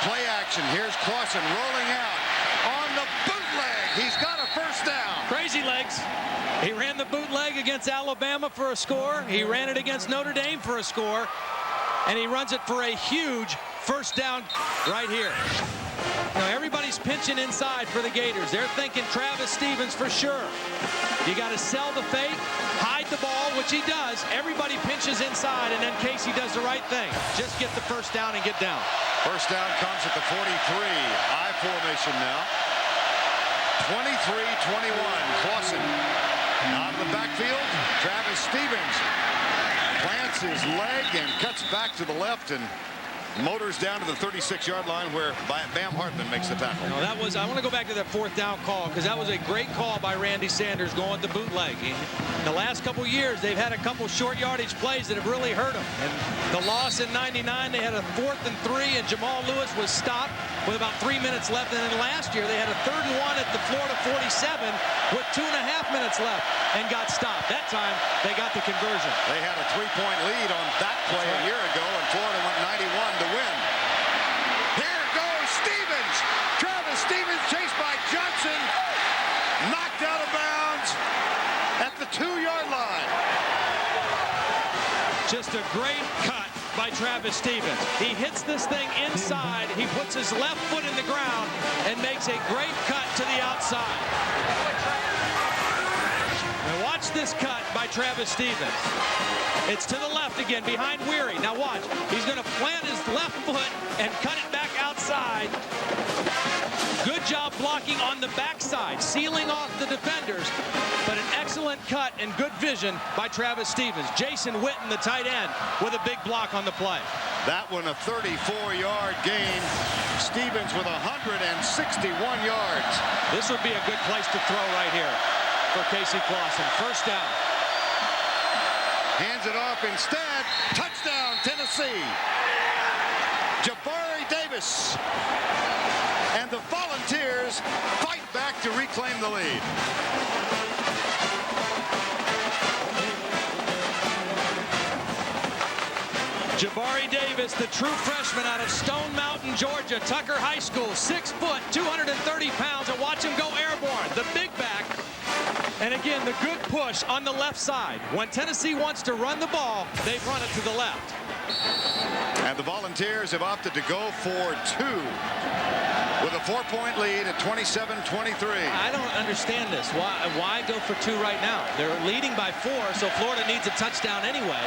Play action. Here's Clausen rolling out on the bootleg. He's got a first down. Crazy legs. He ran the bootleg against Alabama for a score. He ran it against Notre Dame for a score. And he runs it for a huge first down right here. Now everybody's pinching inside for the Gators. They're thinking Travis Stevens for sure. You got to sell the fake, hide the ball, which he does. Everybody pinches inside, and then Casey does the right thing. Just get the first down and get down. First down comes at the 43. I formation now. 23-21. Clausen out of the backfield. Travis Stevens plants his leg and cuts back to the left and motors down to the 36-yard line where Bam Hartman makes the tackle. No, that was, I want to go back to that 4th down call, because that was a great call by Randy Sanders going with the bootleg. In the last couple years, they've had a couple short yardage plays that have really hurt them. And the loss in '99, they had a 4th and 3, and Jamal Lewis was stopped with about 3 minutes left. And then last year, they had a 3rd and 1 at the Florida 47 with 2.5 minutes left and got stopped. That time, they got the conversion. They had a 3-point lead on that play a year ago, and Florida went 91 to win. Here goes Stevens. Travis Stevens chased by Johnson. Knocked out of bounds at the 2-yard line. Just a great cut by Travis Stevens. He hits this thing inside. He puts his left foot in the ground and makes a great cut to the outside. Now watch this cut by Travis Stevens. It's to the left again behind Weary. Now watch. He's going to plant his left foot and cut it back outside. Good job blocking on the backside, sealing off the defenders, but an excellent cut and good vision by Travis Stevens. Jason Witten, the tight end, with a big block on the play. That one a 34-yard gain. Stevens with 161 yards. This would be a good place to throw right here for Casey Clausen. First down. Hands it off instead. Touchdown, Tennessee. Jabari Davis. And the Volunteers fight back to reclaim the lead. Jabari Davis, the true freshman out of Stone Mountain, Georgia, Tucker High School, 6 foot, 230 pounds, and watch him go airborne. The big back. And again, the good push on the left side. When Tennessee wants to run the ball, they've run it to the left. And the Volunteers have opted to go for 2 with a 4-point lead at 27-23. I don't understand this. Why go for 2 right now? They're leading by 4, so Florida needs a touchdown anyway.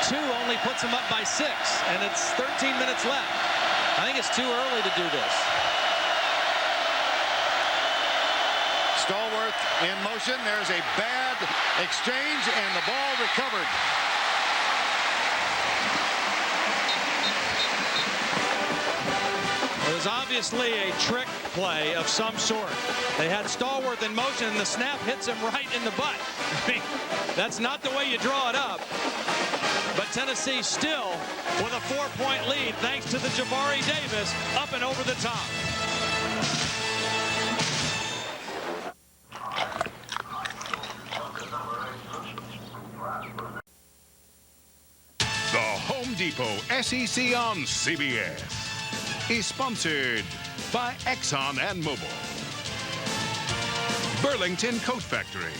2 only puts them up by 6, and it's 13 minutes left. I think it's too early to do this. Stallworth in motion. There's a bad exchange, and the ball recovered. It was obviously a trick play of some sort. They had Stallworth in motion, and the snap hits him right in the butt. I mean, that's not the way you draw it up. But Tennessee still with a 4-point lead thanks to the Jabari Davis up and over the top. The Home Depot SEC on CBS is sponsored by Exxon and Mobil, Burlington Coat Factory,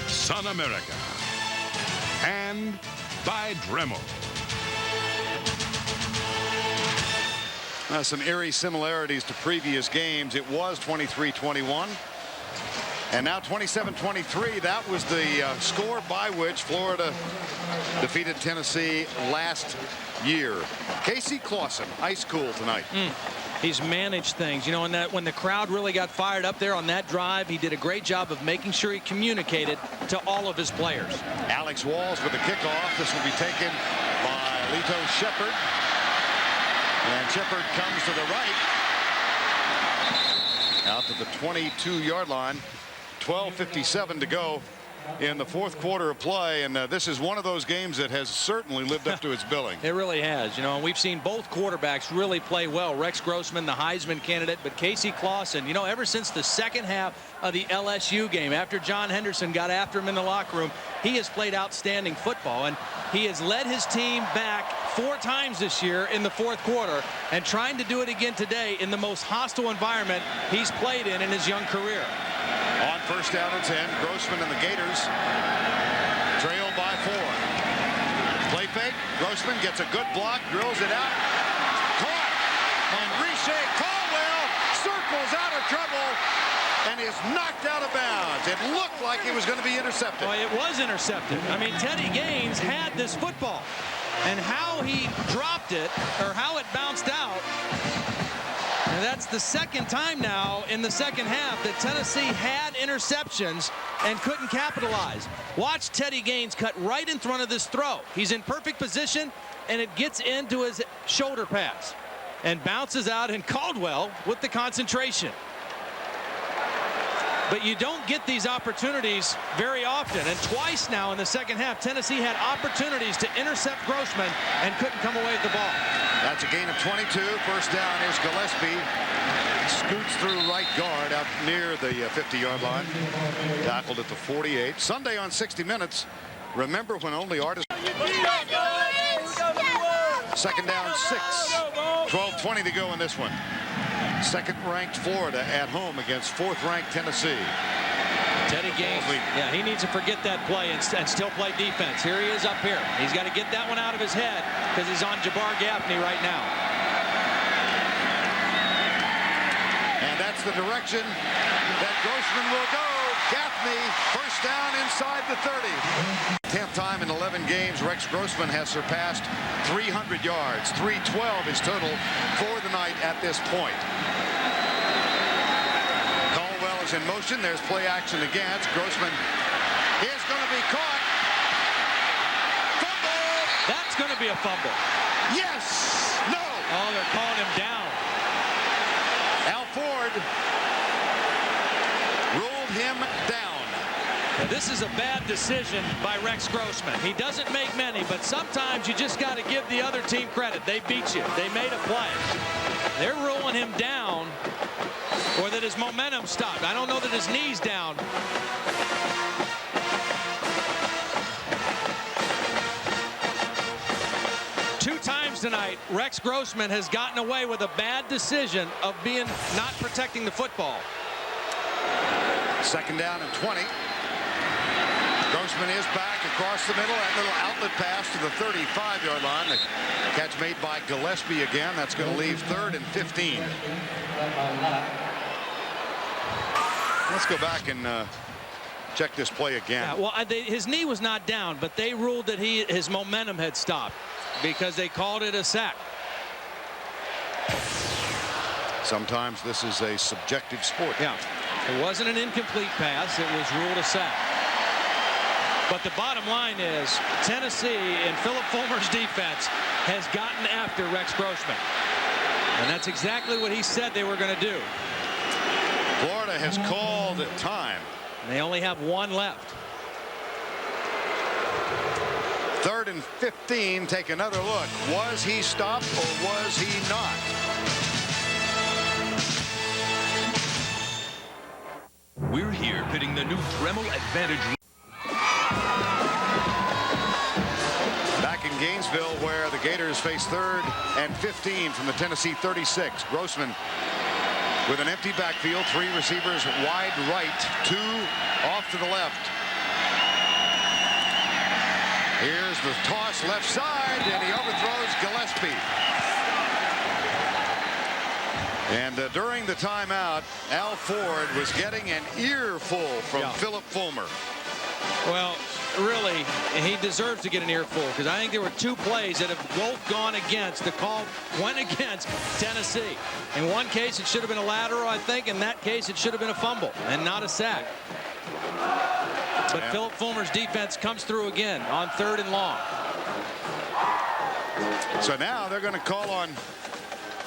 Sun America, and by Dremel. Some eerie similarities to previous games. It was 23-21. And now 27-23. That was the score by which Florida defeated Tennessee last year. Casey Clausen, ice cool tonight. He's managed things, you know, and that when the crowd really got fired up there on that drive, he did a great job of making sure he communicated to all of his players. Alex Walls with the kickoff. This will be taken by Lito Shepherd. And Shepherd comes to the right. Out to the 22-yard line. 12:57 to go in the fourth quarter of play, and this is one of those games that has certainly lived up to its billing. It really has, you know, and we've seen both quarterbacks really play well. Rex Grossman, the Heisman candidate, but Casey Clausen, you know, ever since the second half of the LSU game, after John Henderson got after him in the locker room, he has played outstanding football, and he has led his team back 4 times this year in the fourth quarter, and trying to do it again today in the most hostile environment he's played in his young career. On first down and 10, Grossman and the Gators trail by 4. Play fake. Grossman gets a good block, drills it out. Caught. And Reche Caldwell circles out of trouble and is knocked out of bounds. It looked like it was going to be intercepted. Well, it was intercepted. I mean, Teddy Gaines had this football, and how he dropped it, or how it bounced out. And that's the second time now in the second half that Tennessee had interceptions and couldn't capitalize. Watch Teddy Gaines cut right in front of this throw. He's in perfect position, and it gets into his shoulder pass and bounces out, and Caldwell with the concentration. But you don't get these opportunities very often, and twice now in the second half, Tennessee had opportunities to intercept Grossman and couldn't come away with the ball. That's a gain of 22. First down is Gillespie. Scoots through right guard out near the 50-yard line. Tackled at the 48. Sunday on 60 Minutes. Remember when only artists... Second down, 6. 12:20 to go in this one. Second-ranked Florida at home against fourth-ranked Tennessee. Teddy Gaines, yeah, he needs to forget that play and still play defense. Here he is up here. He's got to get that one out of his head because he's on Jabbar Gaffney right now. And that's the direction that Grossman will go. Gaffney, first down inside the 30. 10th time in 11 games, Rex Grossman has surpassed 300 yards. 312 is total for the night at this point. Caldwell is in motion. There's play action against. Grossman is going to be caught. Fumble! That's going to be a fumble. Yes! No! Oh, they're calling him down. Al Ford ruled him down. Now, this is a bad decision by Rex Grossman. He doesn't make many, but sometimes you just got to give the other team credit. They beat you. They made a play. They're ruling him down, or that his momentum stopped. I don't know that his knee's down. Two times tonight, Rex Grossman has gotten away with a bad decision of not protecting the football. Second down and 20. Grossman is back across the middle. That little outlet pass to the 35-yard line. The catch made by Gillespie again. That's going to leave 3rd and 15. Let's go back and check this play again. Yeah, well, his knee was not down, but they ruled that his momentum had stopped because they called it a sack. Sometimes this is a subjective sport. Yeah, it wasn't an incomplete pass. It was ruled a sack. But the bottom line is Tennessee and Philip Fulmer's defense has gotten after Rex Grossman. And that's exactly what he said they were going to do. Florida has called time. And they only have one left. 3rd and 15. Take another look. Was he stopped or was he not? We're here pitting the new Dremel Advantage. Back in Gainesville, where the Gators face 3rd and 15 from the Tennessee 36. Grossman with an empty backfield, 3 receivers wide right, 2 off to the left. Here's the toss left side, and he overthrows Gillespie. And during the timeout, Al Ford was getting an earful from Philip Fulmer. Well, really, he deserves to get an earful because I think there were 2 plays that have both gone against. The call went against Tennessee. In one case, it should have been a lateral, I think. In that case, it should have been a fumble and not a sack. But Philip Fulmer's defense comes through again on 3rd and long. So now they're going to call on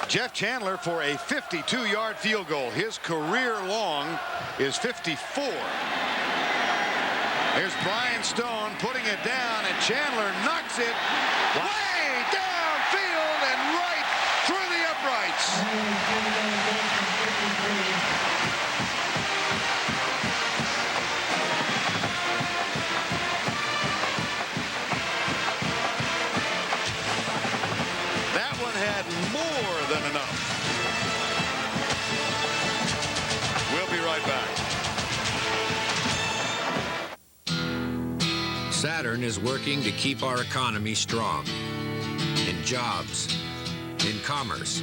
Jeff Chandler for a 52-yard field goal. His career long is 54. Here's Brian Stone putting it down, and Chandler knocks it way downfield and right through the uprights. That one had more than enough. We'll be right back. Saturn is working to keep our economy strong in jobs, in commerce,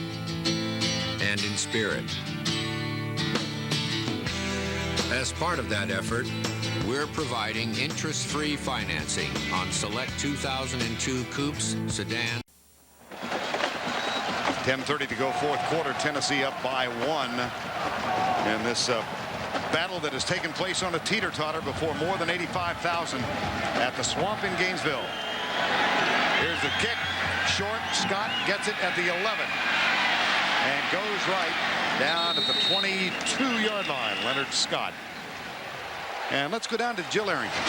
and in spirit. As part of that effort, we're providing interest-free financing on select 2002 coupes, sedans. 10:30 to go, 4th quarter. Tennessee up by 1 in this battle that has taken place on a teeter-totter before more than 85,000 at the Swamp in Gainesville. Here's the kick. Short. Scott gets it at the 11 and goes right down at the 22-yard line. Leonard Scott. And let's go down to Jill Arrington.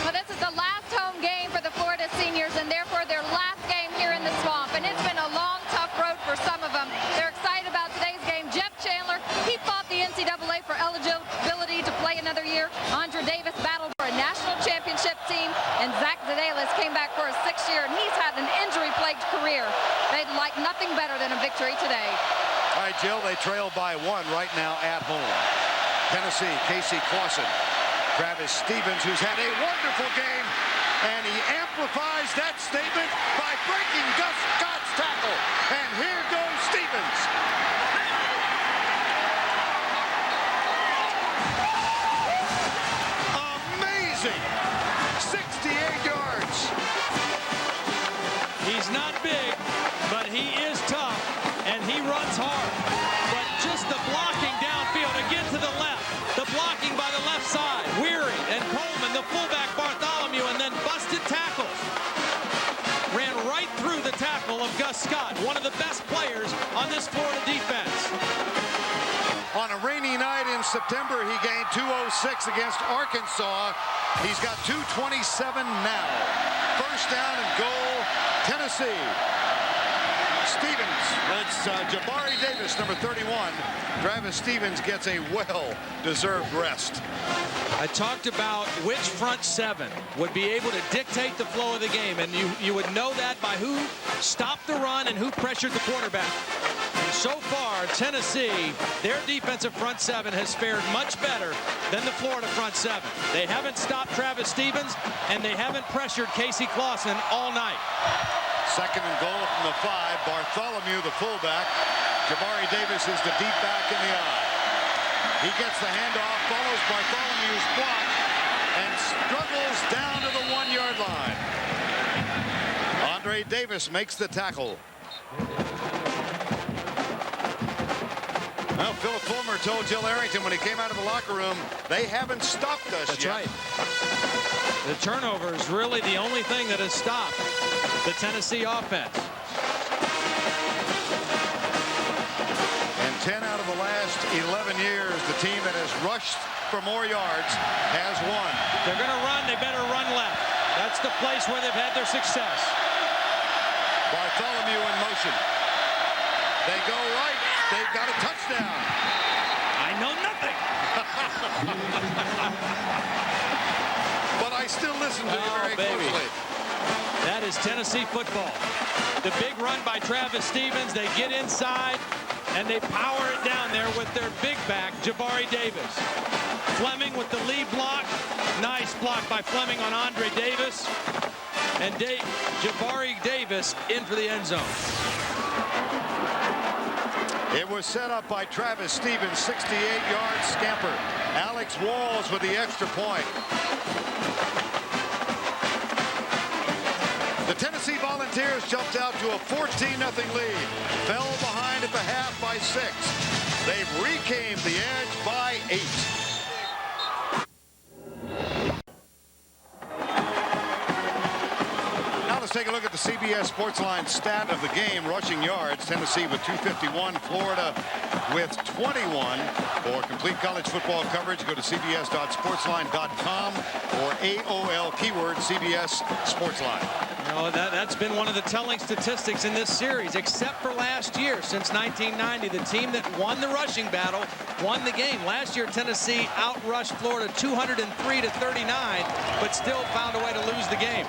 Well, this is the last home game for the Florida seniors, and therefore their last game here in the Swamp. And it's been a long, tough road for some of them. They're excited about today's game. Jeff Chandler, he fought the NCAA for eligibility to play another year. Andre Davis battled for a national championship team, and Zach Zedalis came back for his 6th year, and he's had an injury-plagued career. They'd like nothing better than a victory today. All right, Jill, they trail by 1 right now at home. Tennessee, Casey Clausen. Travis Stevens, who's had a wonderful game, and he amplifies that statement by breaking Gus Scott's tackle. And here goes Stevens. Amazing. 68 yards. He's not big, but he is tough, and he runs hard. But just the blocking downfield, again to the left. The blocking by the left side. Weary and Coleman, the fullback Bartholomew, and then busted tackles. Ran right through the tackle of Gus Scott, one of the best players on this Florida defense. On a rainy night in September, he gained 206 against Arkansas. He's got 227 now. 1st down and goal, Tennessee. Stevens, that's Jabari Davis, number 31. Travis Stevens gets a well-deserved rest. I talked about which front 7 would be able to dictate the flow of the game, and you would know that by who stopped the run and who pressured the quarterback. And so far, Tennessee, their defensive front 7 has fared much better than the Florida front 7. They haven't stopped Travis Stevens, and they haven't pressured Casey Clausen all night. 2nd and goal from the 5. Bartholomew, the fullback. Jabari Davis is the deep back in the eye. He gets the handoff, follows Bartholomew's block, and struggles down to the 1-yard line. Andre Davis makes the tackle. Well, Philip Fulmer told Jill Arrington when he came out of the locker room, they haven't stopped us That's yet. right. The turnover is really the only thing that has stopped the Tennessee offense. And 10 out of the last 11 years, the team that has rushed for more yards has won. They're going to run. They better run left. That's the place where they've had their success. Bartholomew in motion. They go right. They've got a touchdown. I know nothing. But I still listen to you very closely. That is Tennessee football. The big run by Travis Stevens. They get inside, and they power it down there with their big back, Jabari Davis. Fleming with the lead block. Nice block by Fleming on Andre Davis. And Jabari Davis in for the end zone. It was set up by Travis Stevens, 68-yard scamper. Alex Walls with the extra point. The Tennessee Volunteers jumped out to a 14-0 lead. Fell behind at the half by 6. They've reclaimed the edge by 8. Let's take a look at the CBS Sportsline stat of the game. Rushing yards, Tennessee with 251, Florida with 21. For complete college football coverage, go to cbs.sportsline.com or AOL keyword CBS Sportsline. No, that's been one of the telling statistics in this series, except for last year. Since 1990, the team that won the rushing battle won the game. Last year, Tennessee outrushed Florida 203-39, but still found a way to lose the game.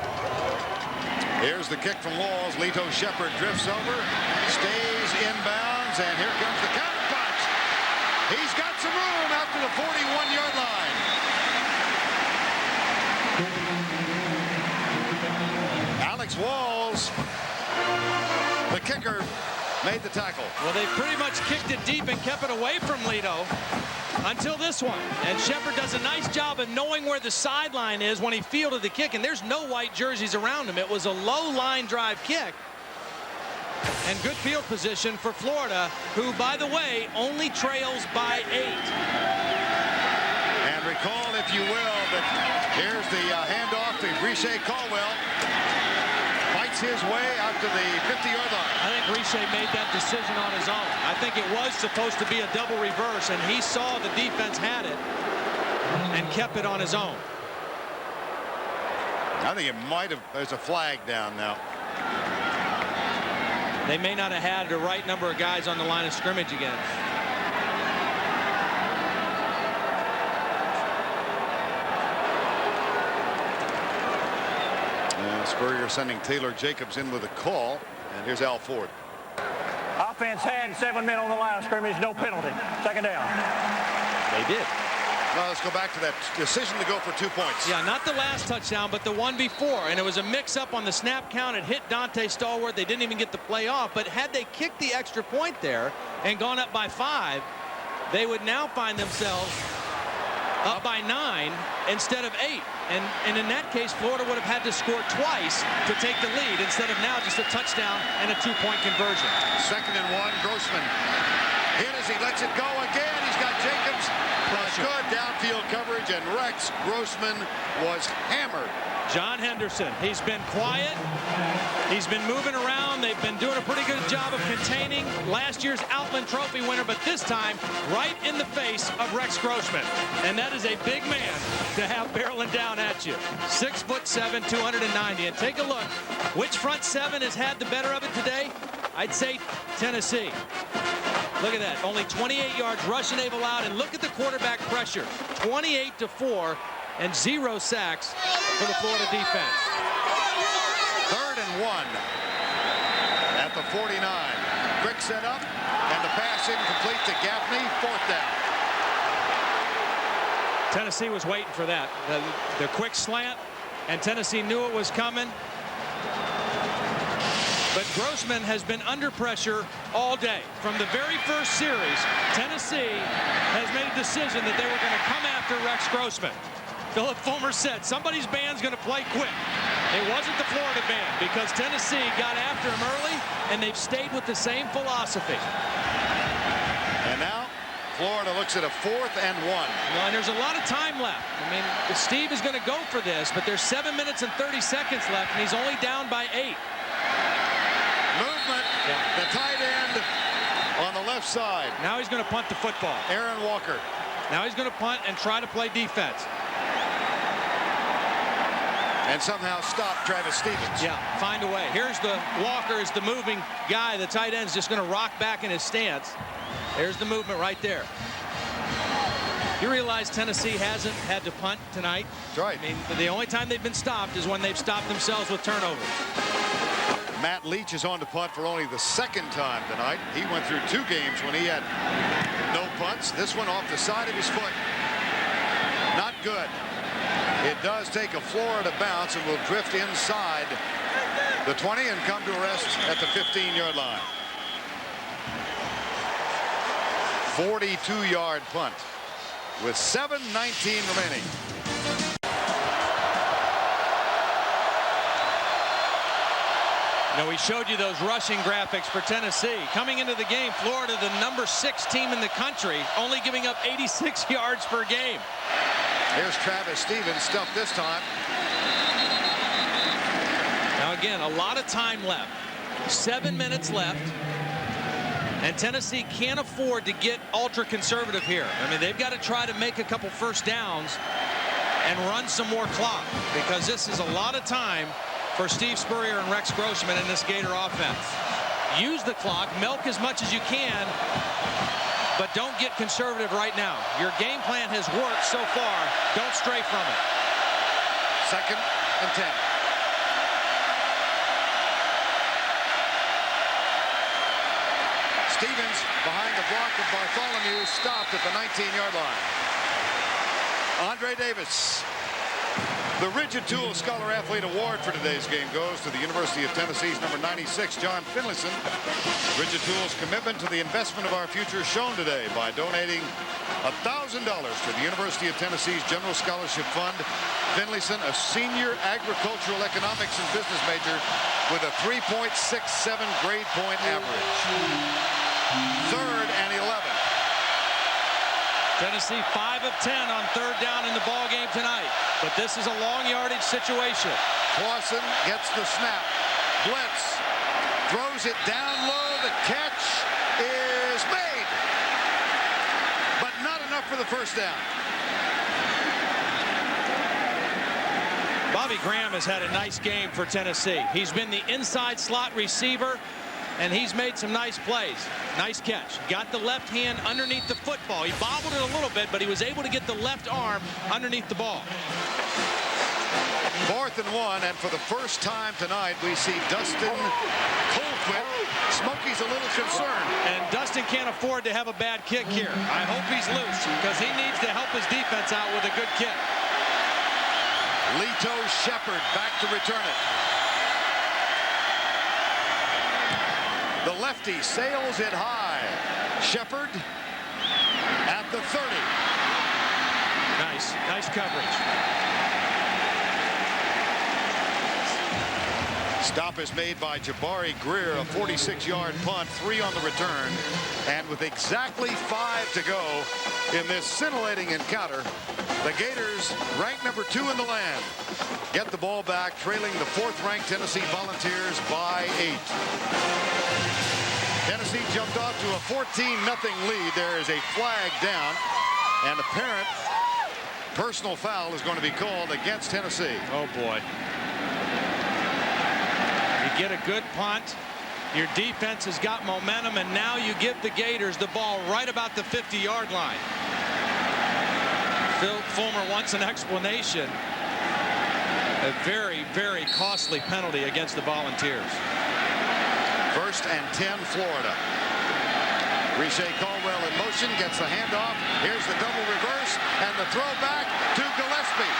Here's the kick from Walls. Lito Shepherd drifts over, stays inbounds, and here comes the counter punch. He's got some room out to the 41-yard line. Alex Walls, the kicker, made the tackle. Well, they pretty much kicked it deep and kept it away from Lito until this one. And Shepherd does a nice job of knowing where the sideline is when he fielded the kick. And there's no white jerseys around him. It was a low line drive kick. And good field position for Florida, who, by the way, only trails by 8. And recall, if you will, that here's the handoff to Riche Caldwell. Fights his way out to the 50-yard line. I think Riche made that decision on his own. I think it was supposed to be a double reverse, and he saw the defense had it and kept it on his own. I think it might have. There's a flag down now. They may not have had the right number of guys on the line of scrimmage again. Spurrier sending Taylor Jacobs in with a call, and here's Al Ford. Offense had 7 men on the line of scrimmage, no penalty. Second down. They did. Well, let's go back to that decision to go for 2 points. Yeah, not the last touchdown, but the one before. And it was a mix-up on the snap count. It hit Dante Stallworth. They didn't even get the play off. But had they kicked the extra point there and gone up by 5, they would now find themselves up by 9 instead of 8. And in that case, Florida would have had to score twice to take the lead instead of now just a touchdown and a 2-point conversion. 2nd and 1. Grossman hit as he lets it go again. He's got Jacobs. Good downfield coverage, and Rex Grossman was hammered. John Henderson, he's been quiet. He's been moving around. They've been doing a pretty good job of containing last year's Outland Trophy winner, but this time right in the face of Rex Grossman. And that is a big man to have barreling down at you. 6'7", 290. And take a look. Which front 7 has had the better of it today? I'd say Tennessee. Look at that. Only 28 yards rushing they've allowed. And look at the quarterback pressure. 28-4 and 0 sacks for the Florida defense. 3rd and 1 at the 49. Quick set up, and the pass incomplete to Gaffney. 4th down. Tennessee was waiting for that. The quick slant, and Tennessee knew it was coming. But Grossman has been under pressure all day. From the very first series, Tennessee has made a decision that they were going to come after Rex Grossman. Philip Fulmer said somebody's band's going to play quick. It wasn't the Florida band, because Tennessee got after him early, and they've stayed with the same philosophy. And now Florida looks at a 4th and 1. Well, and there's a lot of time left. I mean, Steve is going to go for this, but there's 7 minutes and 30 seconds left, and he's only down by 8. Movement. Yeah. The tight end on the left side. Now he's going to punt the football. Aaron Walker. Now he's going to punt and try to play defense. And somehow stop Travis Stevens. Yeah, find a way. Here's the Walker is the moving guy. The tight end's just going to rock back in his stance. There's the movement right there. You realize Tennessee hasn't had to punt tonight? That's right. I mean, the only time they've been stopped is when they've stopped themselves with turnovers. Matt Leach is on to punt for only the 2nd time tonight. He went through 2 games when he had no punts. This one off the side of his foot. Not good. It does take a Florida bounce and will drift inside the 20 and come to a rest at the 15-yard line. 42-yard punt with 7:19 remaining. You know, we showed you those rushing graphics for Tennessee. Coming into the game, Florida, the number 6 team in the country, only giving up 86 yards per game. Here's Travis Stevens, stuffed this time. Now again, a lot of time left. 7 minutes left. And Tennessee can't afford to get ultra conservative here. I mean, they've got to try to make a couple first downs and run some more clock, because this is a lot of time for Steve Spurrier and Rex Grossman in this Gator offense. Use the clock, milk as much as you can, but don't get conservative right now. Your game plan has worked so far. Don't stray from it. 2nd and 10. Stevens behind the block of Bartholomew, stopped at the 19-yard line. Andre Davis. The Rigid Tool Scholar Athlete Award for today's game goes to the University of Tennessee's number 96, John Finlayson. Rigid Tool's commitment to the investment of our future shown today by donating $1,000 to the University of Tennessee's General Scholarship Fund. Finlayson, a senior agricultural economics and business major with a 3.67 grade point average. 3rd and 11. Tennessee 5 of 10 on 3rd down in the ball game tonight. But this is a long yardage situation. Clausen gets the snap. Blitz. Throws it down low. The catch is made. But not enough for the first down. Bobby Graham has had a nice game for Tennessee. He's been the inside slot receiver, and he's made some nice plays. Nice catch. Got the left hand underneath the football. He bobbled it a little bit, but he was able to get the left arm underneath the ball. 4th and 1, and for the first time tonight, we see Dustin Colquitt. Smokey's a little concerned. And Dustin can't afford to have a bad kick here. I hope he's loose, because he needs to help his defense out with a good kick. Lito Shepard back to return it. The lefty sails it high. Shepard at the 30. Nice coverage. Stop is made by Jabari Greer, a 46-yard punt, 3 on the return. And with exactly 5 to go in this scintillating encounter, the Gators, ranked number 2 in the land, get the ball back, trailing the 4th-ranked Tennessee Volunteers by 8. Tennessee jumped off to a 14-0 lead. There is a flag down, and apparent personal foul is going to be called against Tennessee. Oh, boy. You get a good punt. Your defense has got momentum, and now you give the Gators the ball right about the 50-yard line. Phil Fulmer wants an explanation. A very, very costly penalty against the Volunteers. 1st and 10, Florida. Riche Caldwell in motion, gets the handoff. Here's the double reverse, and the throw back to Gillespie.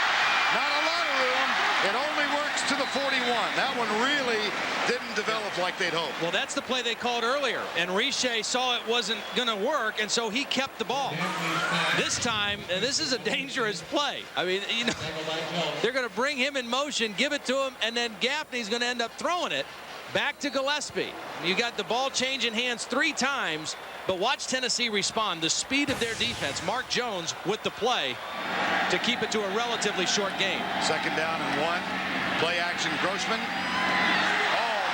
Not a lot of room. It only works to the 41. That one really didn't develop like they'd hoped. Well, that's the play they called earlier, and Riche saw it wasn't going to work, and so he kept the ball. This time, and this is a dangerous play. I mean, you know, they're going to bring him in motion, give it to him, and then Gaffney's going to end up throwing it back to Gillespie. You got the ball changing hands 3 times, but watch Tennessee respond. The speed of their defense. Mark Jones with the play to keep it to a relatively short game. 2nd down and 1. Play action, Grossman.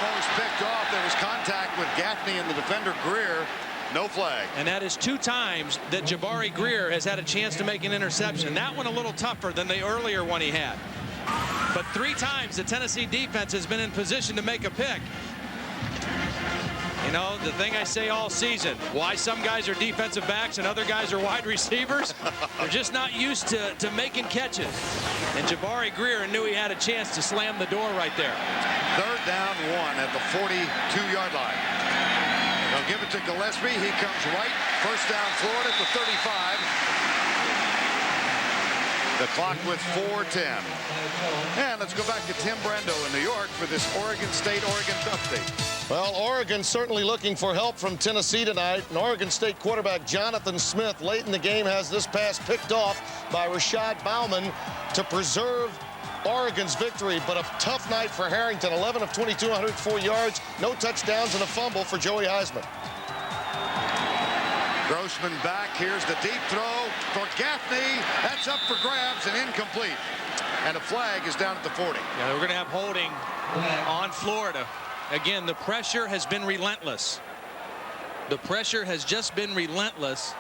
Almost picked off. There was contact with Gaffney and the defender Greer. No flag. And that is 2 times that Jabari Greer has had a chance to make an interception. That one a little tougher than the earlier one he had. But 3 times the Tennessee defense has been in position to make a pick. You know, the thing I say all season, why some guys are defensive backs and other guys are wide receivers, they're just not used to making catches. And Jabari Greer knew he had a chance to slam the door right there. 3rd down 1 at the 42-yard line. They'll give it to Gillespie. He comes right. 1st down, Florida at the 35. The clock with 4:10. And let's go back to Tim Brando in New York for this Oregon State-Oregon update. Well, Oregon certainly looking for help from Tennessee tonight. And Oregon State quarterback Jonathan Smith late in the game has this pass picked off by Rashad Bauman to preserve Oregon's victory. But a tough night for Harrington. 11 of 22, 104 yards, no touchdowns, and a fumble for Joey Heisman. Grossman back. Here's the deep throw for Gaffney. That's up for grabs and incomplete. And a flag is down at the 40. Yeah, we're going to have holding on Florida. Again, the pressure has been relentless. The pressure has just been relentless.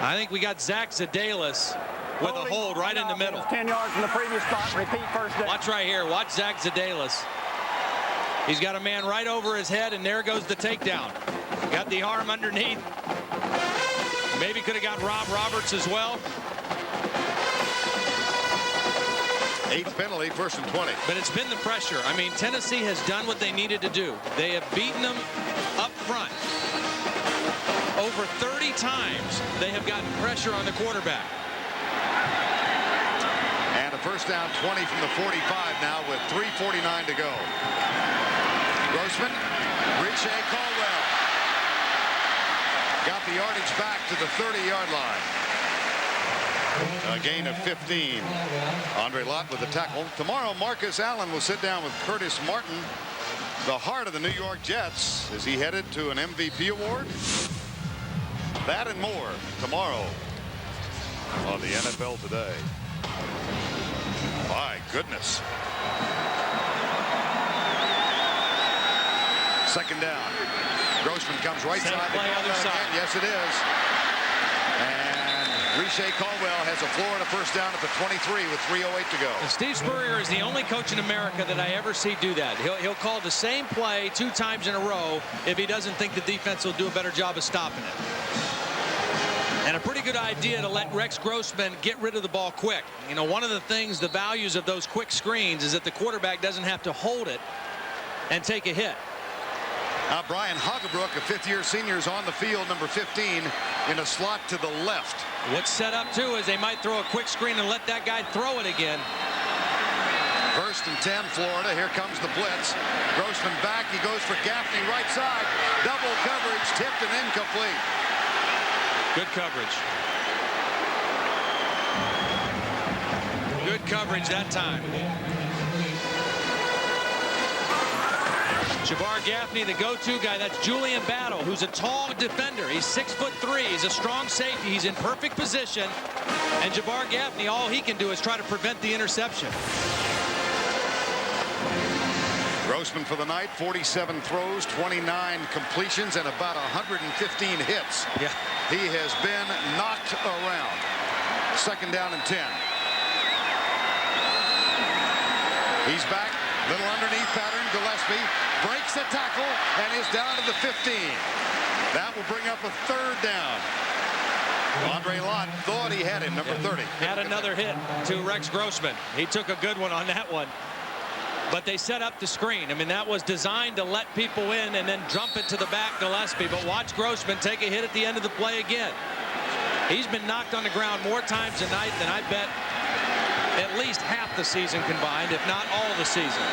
I think we got Zach Zadalis with a hold right in the middle. 10 yards from the previous spot. Repeat first down. Watch right here. Watch Zach Zadalis. He's got a man right over his head, and there goes the takedown. Got the arm underneath. Maybe could have got Rob Roberts as well. 8th penalty, 1st and 20. But it's been the pressure. I mean, Tennessee has done what they needed to do. They have beaten them up front. Over 30 times they have gotten pressure on the quarterback. And a first down, 20 from the 45 now with 3:49 to go. Grossman, Richie Caldwell. Got the yardage back to the 30-yard line. A gain of 15. Andre Lott with the tackle. Tomorrow, Marcus Allen will sit down with Curtis Martin, the heart of the New York Jets. Is he headed to an MVP award? That and more tomorrow on the NFL Today. My goodness. Second down. Grossman comes right Same side. play, other side. Again. Yes, it is. And Richie Caldwell has a Florida first down at the 23 with 3:08 to go. And Steve Spurrier is the only coach in America that I ever see do that. He'll call the same play 2 times in a row if he doesn't think the defense will do a better job of stopping it. And a pretty good idea to let Rex Grossman get rid of the ball quick. You know, one of the things, the values of those quick screens is that the quarterback doesn't have to hold it and take a hit. Brian Hagebrook, a 5th-year senior, is on the field, number 15, in a slot to the left. What's set up, too, is they might throw a quick screen and let that guy throw it again. 1st and 10, Florida. Here comes the blitz. Grossman back. He goes for Gaffney, right side. Double coverage, tipped and incomplete. Good coverage. Good coverage that time. Jabbar Gaffney, the go-to guy. That's Julian Battle, who's a tall defender. He's 6'3". He's a strong safety. He's in perfect position. And Jabbar Gaffney, all he can do is try to prevent the interception. Grossman for the night, 47 throws, 29 completions, and about 115 hits. Yeah. He has been knocked around. 2nd down and 10. He's back. Little underneath pattern. Gillespie breaks the tackle and is down to the 15. That will bring up a 3rd down. Andre Lott thought he had him, number 30. Had another hit to Rex Grossman. He took a good one on that one. But they set up the screen. I mean, that was designed to let people in and then jump it to the back, Gillespie. But watch Grossman take a hit at the end of the play again. He's been knocked on the ground more times tonight than I bet at least half the season combined, if not all the season.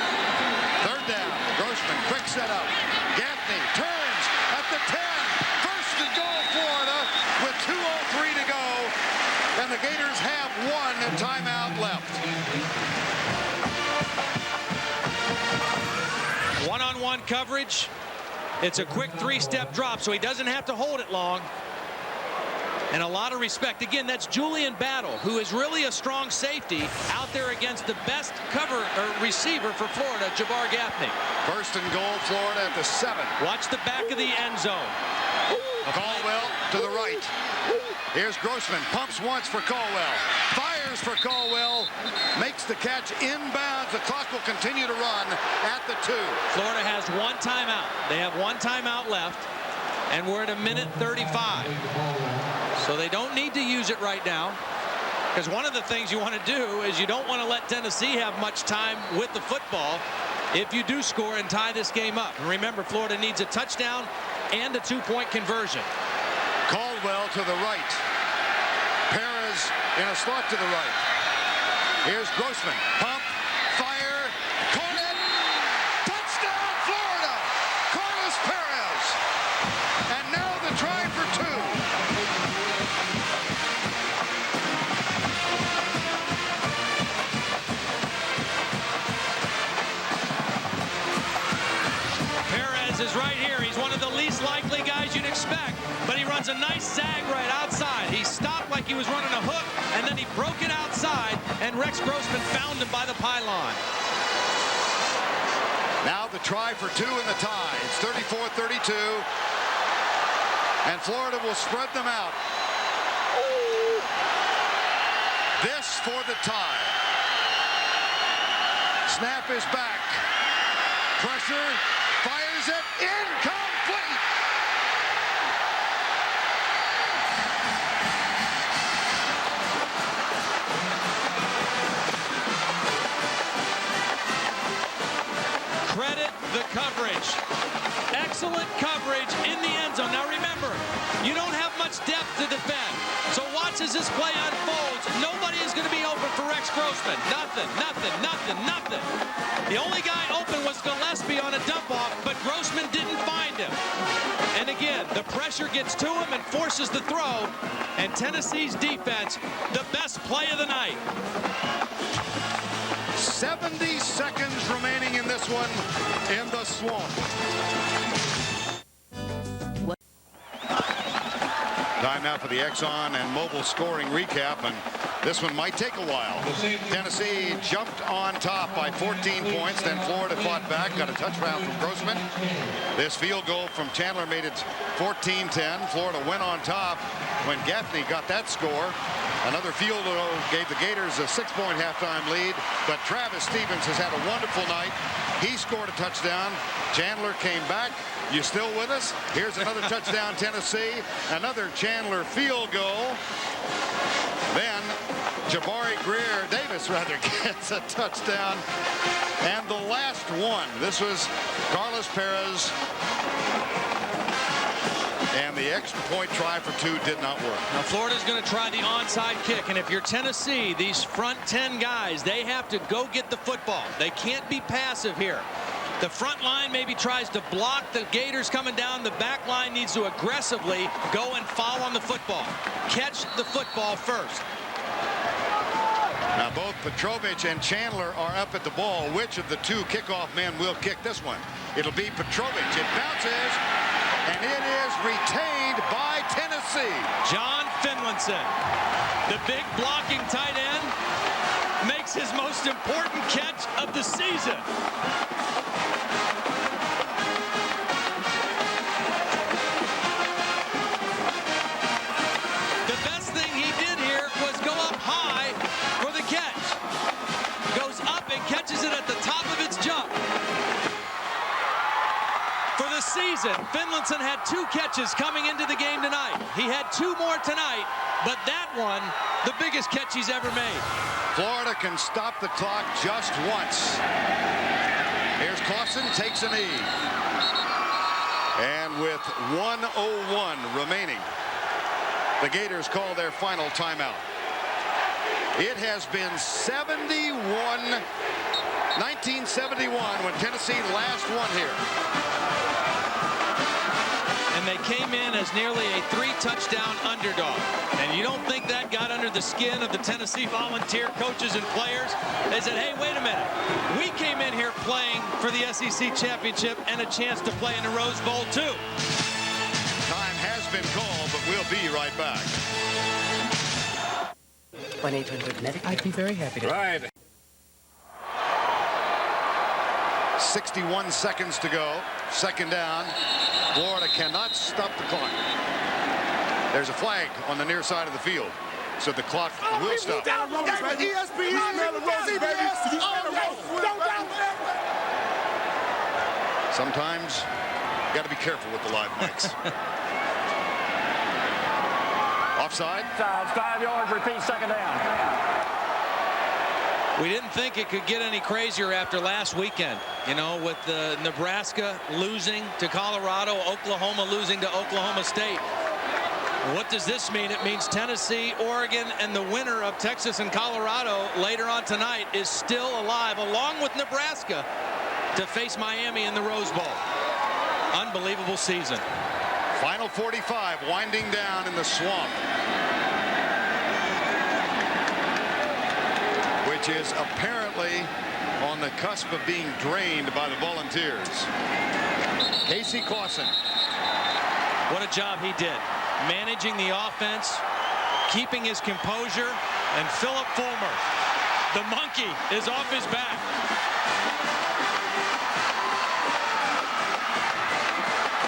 3rd down. Grossman, quick setup. Gaffney turns at the 10. 1st and goal, Florida, with 2:03 to go. And the Gators have 1 timeout left. One-on-one coverage. It's a quick 3-step drop, so he doesn't have to hold it long. And a lot of respect. Again, that's Julian Battle, who is really a strong safety out there against the best cover or receiver for Florida, Jabbar Gaffney. 1st and goal, Florida at the 7. Watch the back of the end zone. Caldwell to the right. Here's Grossman. Pumps once for Caldwell. Fires for Caldwell. Makes the catch inbounds. The clock will continue to run at the 2. Florida has 1 timeout. They have 1 timeout left. And we're at 1:35. So they don't need to use it right now. Because one of the things you want to do is you don't want to let Tennessee have much time with the football if you do score and tie this game up. And remember, Florida needs a touchdown and a 2-point conversion. Caldwell to the right. Perez in a slot to the right. Here's Grossman. Pump, fire, caught it, for two. Perez is right here. He's one of the least likely guys you'd expect, but he runs a nice zag right outside. He stopped like he was running a hook, and then he broke it outside, and Rex Grossman found him by the pylon. Now the try for two in the tie. It's 34-32. And Florida will spread them out. This for the tie. Snap is back. Pressure. Fires it. Incomplete. Credit the coverage. Excellent coverage in the end zone. Now remember, you don't have much depth to defend. So watch as this play unfolds. Nobody is going to be open for Rex Grossman. Nothing, nothing, nothing, nothing. The only guy open was Gillespie on a dump off, but Grossman didn't find him. And again, the pressure gets to him and forces the throw. And Tennessee's defense, the best play of the night. 70 seconds remaining in this one in the Swamp. Time now for the Exxon and Mobil scoring recap, and this one might take a while. Tennessee jumped on top by 14 points, then Florida fought back, got a touchdown from Grossman. This field goal from Chandler made it 14-10. Florida went on top when Gaffney got that score. Another field goal gave the Gators a 6-point halftime lead, but Travis Stevens has had a wonderful night. He scored a touchdown. Chandler came back. You still with us? Here's another touchdown, Tennessee. Another Chandler field goal. Then Jabari Davis gets a touchdown. And the last one, this was Carlos Perez. And the extra point try for two did not work. Now Florida's going to try the onside kick, and if you're Tennessee, these front 10 guys, they have to go get the football. They can't be passive here. The front line maybe tries to block the Gators coming down. The back line needs to aggressively go and foul on the football. Catch the football first. Now both Petrovich and Chandler are up at the ball. Which of the two kickoff men will kick this one? It'll be Petrovich. It bounces, and it is retained by Tennessee. John Finlinson, the big blocking tight end, makes his most important catch of the season. The best thing he did here was go up high for the catch. Goes up and catches it at the top of its jump. For the season, Finlinson had 2 catches coming into the game tonight. He had 2 more tonight, but that one, the biggest catch he's ever made. Florida can stop the clock just once. Here's Clausen, takes a knee. And with 1:01 remaining, the Gators call their final timeout. It has been 1971 when Tennessee last won here. And they came in as nearly a 3-touchdown underdog. And you don't think that got under the skin of the Tennessee Volunteer coaches and players? They said, hey, wait a minute. We came in here playing for the SEC championship and a chance to play in the Rose Bowl, too. Time has been called, but we'll be right back. 1-800-MEDIC. I'd be very happy to. Right. 61 seconds to go. Second down. Florida cannot stop the clock. There's a flag on the near side of the field, so the clock will stop. Sometimes you got to be careful with the live mics. Offside. 5 yards, repeat, second down. We didn't think it could get any crazier after last weekend, you know, with Nebraska losing to Colorado, Oklahoma losing to Oklahoma State. What does this mean? It means Tennessee, Oregon, and the winner of Texas and Colorado later on tonight is still alive, along with Nebraska, to face Miami in the Rose Bowl. Unbelievable season. Final 45 winding down in the swamp, which is apparently on the cusp of being drained by the Volunteers. Casey Clausen. What a job he did, managing the offense, keeping his composure, and Philip Fulmer, the monkey, is off his back.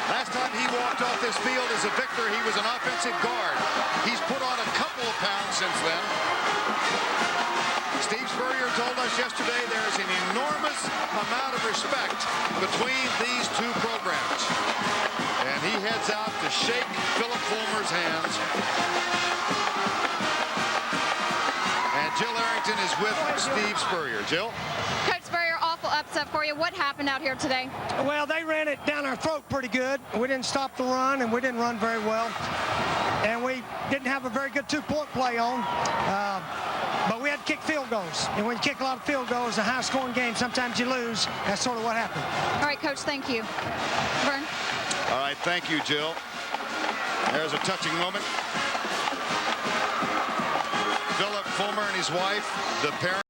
Last time he walked off this field as a Victor, he was an offensive guard. He's put on a couple of pounds since then. Steve Spurrier told us yesterday there is an enormous amount of respect between these two programs. And he heads out to shake Philip Fulmer's hands. And Jill Arrington is with Steve Spurrier. Jill? Coach Spurrier, awful upset for you. What happened out here today? Well, they ran it down our throat pretty good. We didn't stop the run, and we didn't run very well. And we didn't have a very good two-point play on. But we had to kick field goals. And when you kick a lot of field goals, a high-scoring game, sometimes you lose. That's sort of what happened. All right, Coach, thank you. Vern? All right, thank you, Jill. There's a touching moment. Philip Fulmer and his wife, the parents.